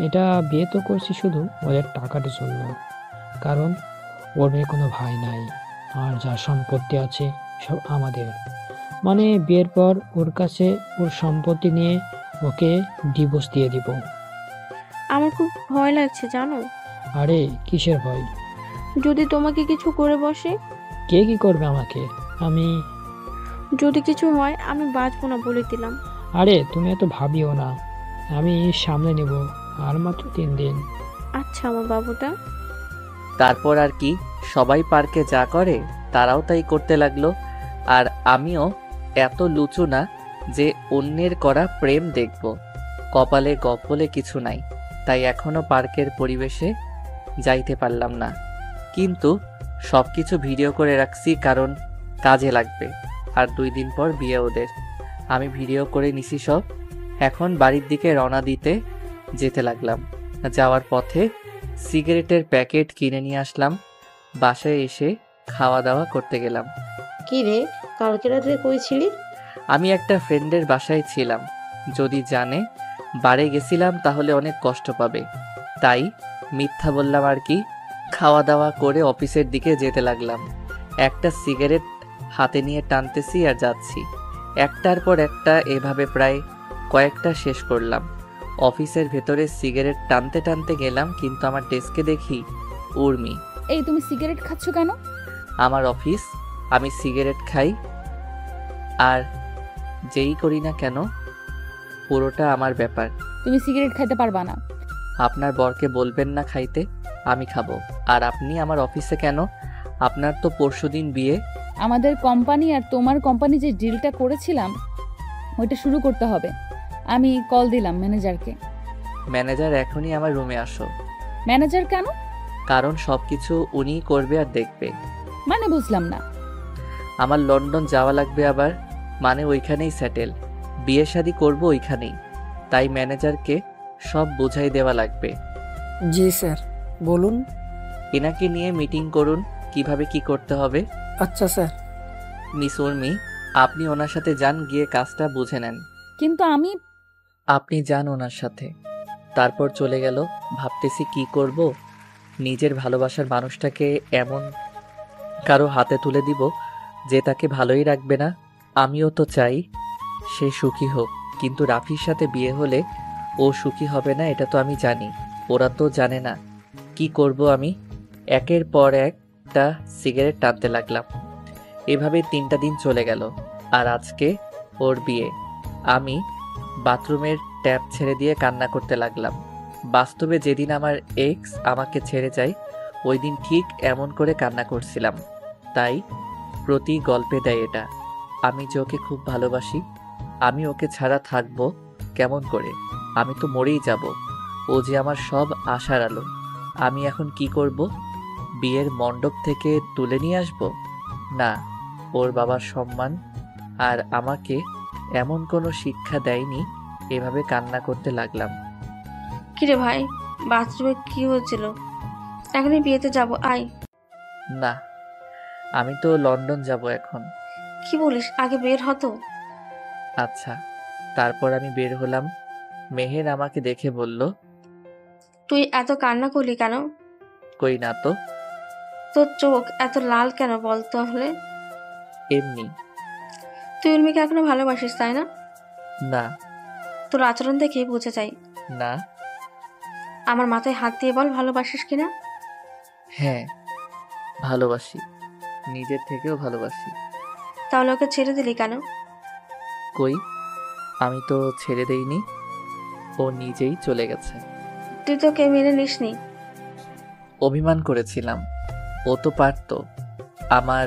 এটা বিয়ে তো করছি শুধু ওদের টাকার জন্য, কারণ ওর মেয়ে কোনো ভাই নাই, আর যা সম্পত্তি আছে সব আমাদের। মানে বিয়ের পর ওর কাছে ওর সম্পত্তি নিয়ে ওকে ডিভোর্স দিয়ে দিব। আমার খুব ভয় লাগছে জানো। আরে কিসের ভয়? যদি তোমাকে কিছু করে বসে? কে কি করবে আমাকে? আমি যদি কিছু হয় আমি বাঁচবো না বলে দিলাম। আরে তুমি এত ভাবিও না, আমি সামলে নেব, আর মাত্র 3 দিন। আচ্ছা আমার বাবুটা। তারপর আর কি, সবাই পার্কে যা করে তারাও তাই করতে লাগলো। আর আমিও এত লুচু না যে অন্যের করা প্রেম দেখব। কপালে গপ বলে কিছু নাই, তাই এখনো পার্কের পরিবেশে যাইতে পারলাম না। কিন্তু সব কিছু ভিডিও করে রাখছি, কারণ কাজে লাগবে। আর 2 দিন পর বিয়ে ওদের। আমি ভিডিও করে নিছি সব। এখন বাড়ির দিকে রওনা দিতে যেতে লাগলাম। যাওয়ার পথে সিগারেটের প্যাকেট কিনে নিয়ে আসলাম। বাসায় এসে খাওয়া দাওয়া করতে গেলাম। কি রে, কালকে রাতে কই ছিলি? আমি একটা ফ্রেন্ডের বাসায় ছিলাম। যদি জানে বাড়ি গেছিলাম তাহলে অনেক কষ্ট পাবে, তাই মিথ্যা বললাম আর কি। খাওয়া দাওয়া করে অফিসের দিকে যেতে লাগলাম। একটা সিগারেট হাতে নিয়ে টানতেছি আর যাচ্ছি, একটার পর একটা এভাবে প্রায় কয়েকটা শেষ করলাম। অফিসের ভেতরে সিগারেট টানতে টানতে গেলাম, কিন্তু আমার ডেস্কে দেখি উর্মি। এই তুমি সিগারেট খাচ্ছ কেন? আমার অফিস, আমি সিগারেট খাই, আর যেই করি না কেন পুরোটা আমার ব্যাপার। তুমি সিগারেট খাইতে পারবা না। আপনার বরকে বলবেন না খাইতে, আমি খাবো। আর আপনি আমার অফিসে কেন? আপনার তো পরশুদিন বিয়ে। আমাদের কোম্পানি আর তোমার কোম্পানি যে ডিলটা করেছিলাম ওইটা শুরু করতে হবে। আমি কল দিলাম ম্যানেজারকে। ম্যানেজার এখনই আমার রুমে আসো। ম্যানেজার কেন? কারণ সবকিছু উনিই করবে আর দেখবে। মানে বুঝলাম না। আমার লন্ডন যাওয়া লাগবে আবার, মানে ওইখানেই সেটেল, বিয়ে শাদী করবো ওইখানেই, তাই ম্যানেজারকে সব বুঝাই দেওয়া লাগবে। জি স্যার, বলুন। এনাকে নিয়ে মিটিং করুন কিভাবে কি করতে হবে। আচ্ছা স্যার। মিস উর্মি, আপনি ওনার সাথে যান, গিয়ে কাজটা বুঝে নেন। কিন্তু আমি। আপনি যান ওনার সাথে। তারপর চলে গেল। ভাবতেছি কি করব, নিজের ভালোবাসার মানুষটাকে এমন কারো হাতে তুলে দিব যে তাকে ভালোই রাখবে না। আমিও তো চাই সে সুখী হোক, কিন্তু রাফির সাথে বিয়ে হলে ও সুখী হবে না, এটা তো আমি জানি। ওরা তো জানে না। কি করব আমি? একের পর একটা সিগারেট টানতে লাগলাম। এভাবে 3টা দিন চলে গেল। আর আজকে ওর বিয়ে। আমি বাথরুমের ট্যাপ ছেড়ে দিয়ে কান্না করতে লাগলাম। বাস্তবে যেদিন আমার এক্স আমাকে ছেড়ে যায় ওই দিন ঠিক এমন করে কান্না করছিলাম। তাই প্রতি গল্পে দেয় এটা। আমি যে ওকে খুব ভালোবাসি, আমি ওকে ছাড়া থাকবো কেমন করে? আমি তো মরেই যাব। ও যে আমার সব আশার আলো। আমি এখন কি করব? বিয়ের মণ্ডপ থেকে তুলে নিয়ে আসব? না, ওর বাবার সম্মান আর আমাকে এমন কোনো শিক্ষা দেয়নি। এভাবে কান্না করতে লাগলাম। কিরে ভাই, বাথরুমে কি হয়েছিল? এখনই বিয়েতে যাব, আয়। না, আমি তো লন্ডন যাব এখন। কি বলিস, আগে বের হতো। আচ্ছা। তারপর আমি বের হলাম। মেহের আমাকে দেখে বলল, তুই এত কান্না করলি কেন? কই না তো। তোর চোখ এত লাল কেন বল তাহলে? এমনি। তুই উর্মিকে এখনো ভালোবাসিস, তাই না? না। তোর আচরণ দেখে বুঝে যাই। না। আমার মাথায় হাত দিয়ে বল, ভালোবাসিস কিনা? হ্যাঁ, ভালোবাসি। নিজের থেকেও ভালোবাসি। তাহলে ওকে ছেড়ে দিলি কেন? কই, আমি তো ছেড়ে দেইনি, ও নিজেই চলে গেছে। তুই তোকে মেনে নিসনি? অভিমান করেছিলাম। ও তো পারতো আমার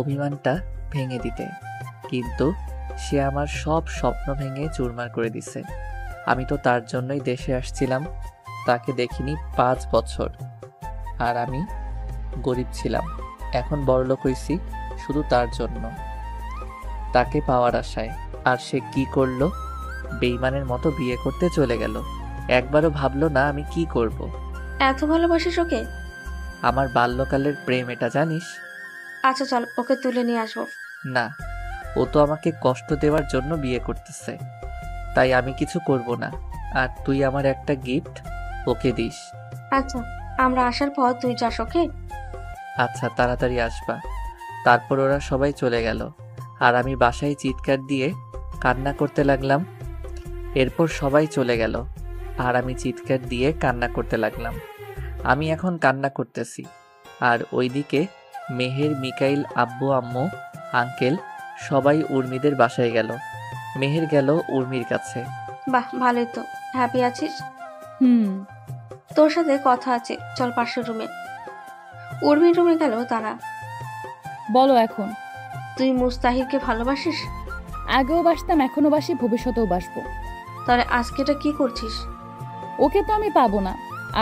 অভিমানটা ভেঙে দিতে, কিন্তু সে আমার সব স্বপ্ন ভেঙে চুরমার করে দিছে। আমি তো তার জন্যই দেশে আসছিলাম। তাকে দেখিনি 5 বছর, আর আমি গরিব ছিলাম। এখন বড়লোক হইছি শুধু তার জন্য, তাকে পাওয়ার আশায়। আর সে কি করলো? বেইমানের মতো বিয়ে করতে চলে গেল। একবারও ভাবলো না আমি কি করব। এত ভালোবাসিস ওকে? আমার বাল্যকালের প্রেম এটা, জানিস? আচ্ছা চল, ওকে তুলে নিয়ে আসবো। না, ও তো আমাকে কষ্ট দেওয়ার জন্য বিয়ে করতেছে, তাই আমি কিছু করব না। আর তুই আমার একটা গিফট ওকে দিস। আচ্ছা, আমরা আসার পর তুই যাস, ওকে? আচ্ছা, তাড়াতাড়ি আসবা। তারপর ওরা সবাই চলে গেল, আর আমি বাসায় চিৎকার দিয়ে কান্না করতে লাগলাম। এরপর সবাই চলে গেল, আর আমি চিৎকার দিয়ে কান্না করতে লাগলাম। আমি এখন কান্না করতেছি, আর ওইদিকে মেহের, মিকাইল, আব্বু, আম্মু, আঙ্কেল সবাই উর্মিদের বাসায় গেল। মেহের গেল উর্মির কাছে। বাহ, ভালোই তো। হ্যাপি আছিস? তোর সাথে কথা আছে, চল পাশের রুমে। উর্মির রুমে গেল তারা। বলো এখন। তুই মুস্তাহিরকে ভালোবাসিস? আগেও বাসতাম, এখনো বাসি, ভবিষ্যতেও বাসবো। তাহলে আজকে এটা কি করছিস? ওকে তো আমি পাবো না,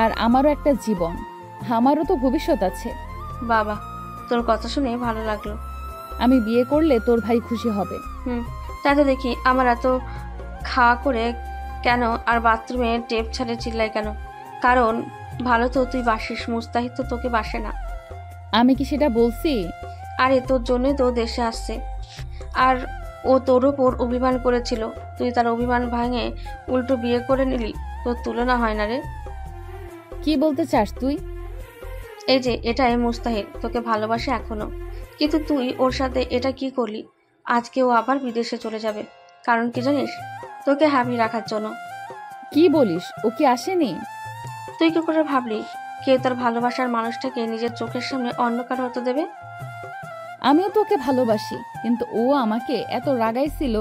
আর আমারও একটা জীবন, আমারও তো ভবিষ্যৎ আছে। বাবা, তোর কথা শুনে ভালো লাগলো। আমি বিয়ে করলে তোর ভাই খুশি হবে। তাই তো দেখি। আমার এত খাওয়া করে কেন আর বাথরুমে টেপ ছাড়ে চিল্লাই কেন? কারণ ভালো তো তুই বাসিস, মুস্তাহিদ তো তোকে বাসে না। আমি কি সেটা বলছি? আরে তোর জন্যই তো দেশে আসছে, আর ও তোর ওপর অভিমান করেছিল। তুই তার অভিমান ভাঙে উল্টো বিয়ে করে নিলি। তোর তুলনা হয় না রে। কি বলতে চাস তুই? এই যে এটাই মুস্তাহিদ, তোকে ভালোবাসে এখনো, কিন্তু তুই ওর সাথে এটা কি করলি? আজকে ও আবার বিদেশে চলে যাবে। কারণ কি জানিস? তোকে হ্যাপি রাখার জন্য। কি বলিস? ও কি আসেনি? তুই কি করে ভাবলি কেউ তার ভালোবাসার মানুষটাকে নিজের চোখের সামনে অন্য কারো হতে দেবে? আমিও তোকে ভালোবাসি, কিন্তু ও আমাকে এত রাগাইছিল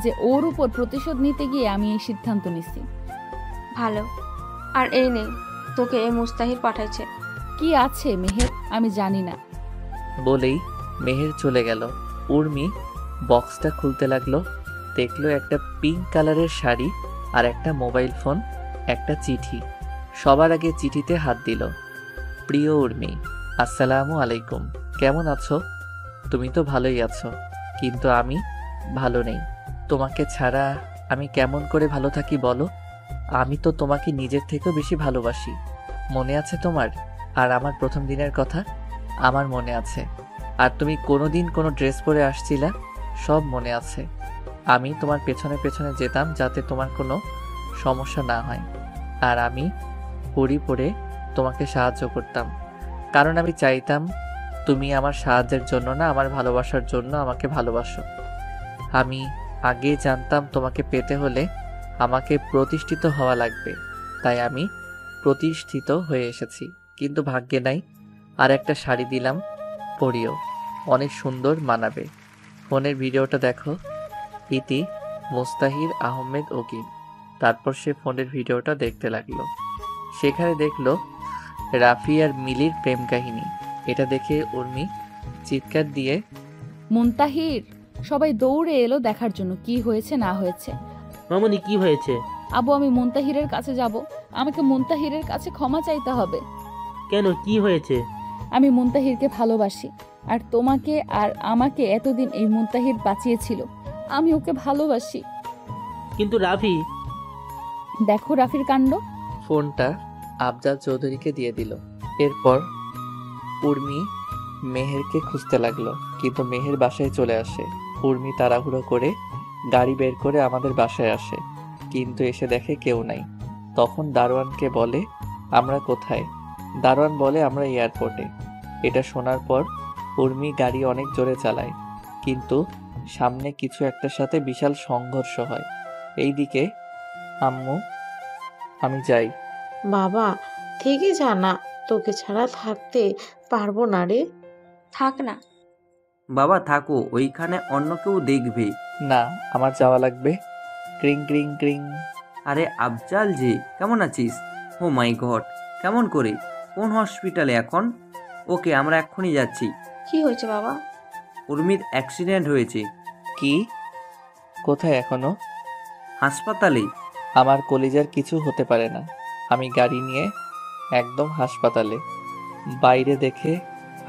যে ওর উপর প্রতিশোধ নিতে গিয়ে আমি এই সিদ্ধান্ত নিছি। ভালো। আর এই নেই, তোকে মুস্তাহিদ পাঠাইছে। কি আছে মেহের আমি জানি না বলেই মেহের চলে গেল। উর্মি বক্সটা খুলতে লাগলো। দেখলো একটা পিঙ্ক কালারের শাড়ি আর একটা মোবাইল ফোন, একটা চিঠি। সবার আগে চিঠিতে হাত দিল। প্রিয় উর্মি, আসসালামু আলাইকুম। কেমন আছো? তুমি তো ভালোই আছো, কিন্তু আমি ভালো নেই। তোমাকে ছাড়া আমি কেমন করে ভালো থাকি বলো? আমি তো তোমাকে নিজের থেকেও বেশি ভালোবাসি। মনে আছে তোমার? আর আমার প্রথম দিনের কথা? আমার মনে আছে। আর তুমি কোনোদিন কোনো ড্রেস পরে আসছিলা? সব মনে আছে। আমি তোমার পেছনে পেছনে যেতাম যাতে তোমার কোনো সমস্যা না হয়, আর আমি পড়ি পড়ে তোমাকে সাহায্য করতাম, কারণ আমি চাইতাম তুমি আমার সাহায্যের জন্য না, আমার ভালোবাসার জন্য আমাকে ভালোবাসো। আমি আগেই জানতাম তোমাকে পেতে হলে আমাকে প্রতিষ্ঠিত হওয়া লাগবে, তাই আমি প্রতিষ্ঠিত হয়ে এসেছি। কিন্তু ভাগ্যে নাই। আর একটা শাড়ি দিলাম, পরিও, অনেক সুন্দর মানাবে। ফোনের ভিডিওটা দেখো। ইতি মুস্তাহির আহমেদ ওকিল। তারপর সে ফোনের ভিডিওটা দেখতে লাগলো। সেখানে দেখলো রাফি আর মিলির প্রেম কাহিনী। এটা দেখে উর্মি চিৎকার দিয়ে, মুনতাহির! সবাই দৌড়ে এলো দেখার জন্য কি হয়েছে না হয়েছে। মামুনি, কি হয়েছে? আবু, আমি মুনতাহিরের কাছে যাব। আমাকে মুনতাহিরের কাছে ক্ষমা চাইতে হবে। কেন, কি হয়েছে? আমি মুনতাহিরকে ভালোবাসি, আর তোমাকে আর আমাকে এতদিন এই মুনতাহির বাঁচিয়েছিল। আমি ওকে ভালোবাসি। কিন্তু রাফি, দেখো রাফির কাণ্ড। ফোনটা আফজাল চৌধুরীকে দিয়ে দিল। এরপর উর্মি মেহেরকে খুঁজতে লাগলো, কিন্তু মেহের বাসায় চলে আসে। উর্মি তাড়াহুড়ো করে গাড়ি বের করে আমাদের বাসায় আসে, কিন্তু এসে দেখে কেউ নাই। তখন দারোয়ানকে বলে আমরা কোথায়। দারোয়ান বলে আমরা এয়ারপোর্টে। এটা শোনার পর উর্মি গাড়ি অনেক জোরে চালায়, কিন্তু সামনে কিছু একটার সাথে বিশাল সংঘর্ষ হয়। এইদিকে আম্মু, আমি যাই। বাবা থেকে যা না, তোকে ছাড়া থাকতে পারবো না রে। থাক না। বাবা থাকো, ওইখানে অন্য কেউ দেখবে। না, আমার যাওয়া লাগবে। ক্রিং ক্রিং ক্রিং। আরে আফজাল যে, কেমন আছিস? ও মাই গড, কেমন করে? কোন হসপিটালে এখন? ওকে, আমরা এক্ষুনি যাচ্ছি। কি হয়েছে বাবা? উর্মির অ্যাক্সিডেন্ট হয়েছে। কি? কোথায় এখনো? হাসপাতালে। আমার কলিজার কিছু হতে পারে না। আমি গাড়ি নিয়ে একদম হাসপাতালে। বাইরে দেখে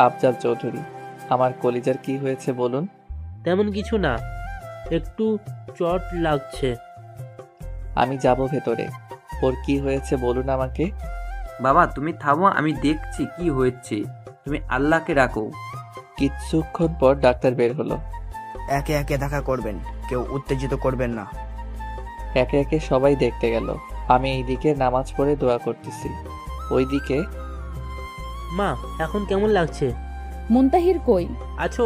আফজাল চৌধুরী। আমার কলিজার কি হয়েছে বলুন? তেমন কিছু না, একটু চট লাগছে। আমি যাব ভেতরে। ওর কি হয়েছে বলুন আমাকে। বাবা তুমি থামো, আমি দেখছি কি হয়েছে। তুমি আল্লাহকে রাখো। কিছুক্ষণ পর ডাক্তার বের হলো। একে একে দেখা করবেন, কেউ উত্তেজিত করবেন না। একে একে সবাই দেখতে গেল। আমি এইদিকে নামাজ পড়ে দোয়া করতেছি, ওইদিকে মা এখন কেমন লাগছে? মুনতাহির কই? আছো?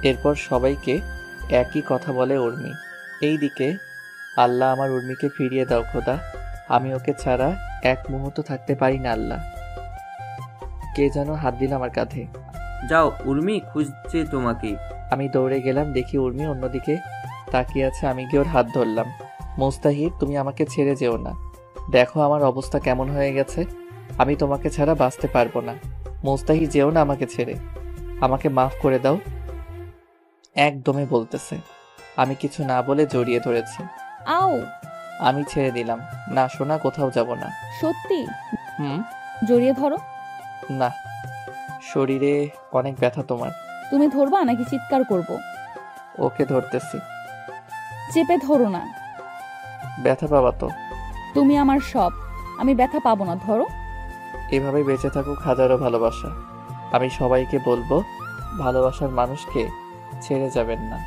এরপর সবাইকে একই কথা বলে উর্মি। এইদিকে আল্লাহ আমার উর্মিকে ফিরিয়ে দাও খোদা, আমি ওকে ছাড়া এক মুহূর্ত থাকতে পারি না আল্লাহ। কে যেন হাত দিল আমার কাঁধে। যাও, উর্মি খুঁজছে তোমাকে। আমি দৌড়ে গেলাম, দেখি উর্মি অন্যদিকে তাকিয়ে আছে। আমি গিয়ে ওর হাত ধরলাম। মুস্তাহির, তুমি আমাকে ছেড়ে যেও না। দেখো আমার অবস্থা কেমন হয়ে গেছে। আমি তোমাকে ছাড়া বাঁচতে পারবো না। মুস্তাহির, যেও না আমাকে ছেড়ে। আমাকে মাফ করে দাও। একদমই বলতেছে। আমি কিছু না বলে জড়িয়ে ধরেছি। আও! আমি ছেড়ে দিলাম। না সোনা, কোথাও যাব না। সত্যি? জড়িয়ে ধরো। না, শরীরে অনেক ব্যথা তোমার। তুমি ধরবা নাকি চিৎকার করব? ওকে ধরতেছি। চেপে ধরো না। ব্যথা পাবা তো। তুমি আমার সব, আমি ব্যথা পাবো না, ধরো। এভাবে বেঁচে থাকুক হাজারো ভালোবাসা। আমি সবাইকে বলবো ভালোবাসার মানুষকে ছেড়ে যাবেন না।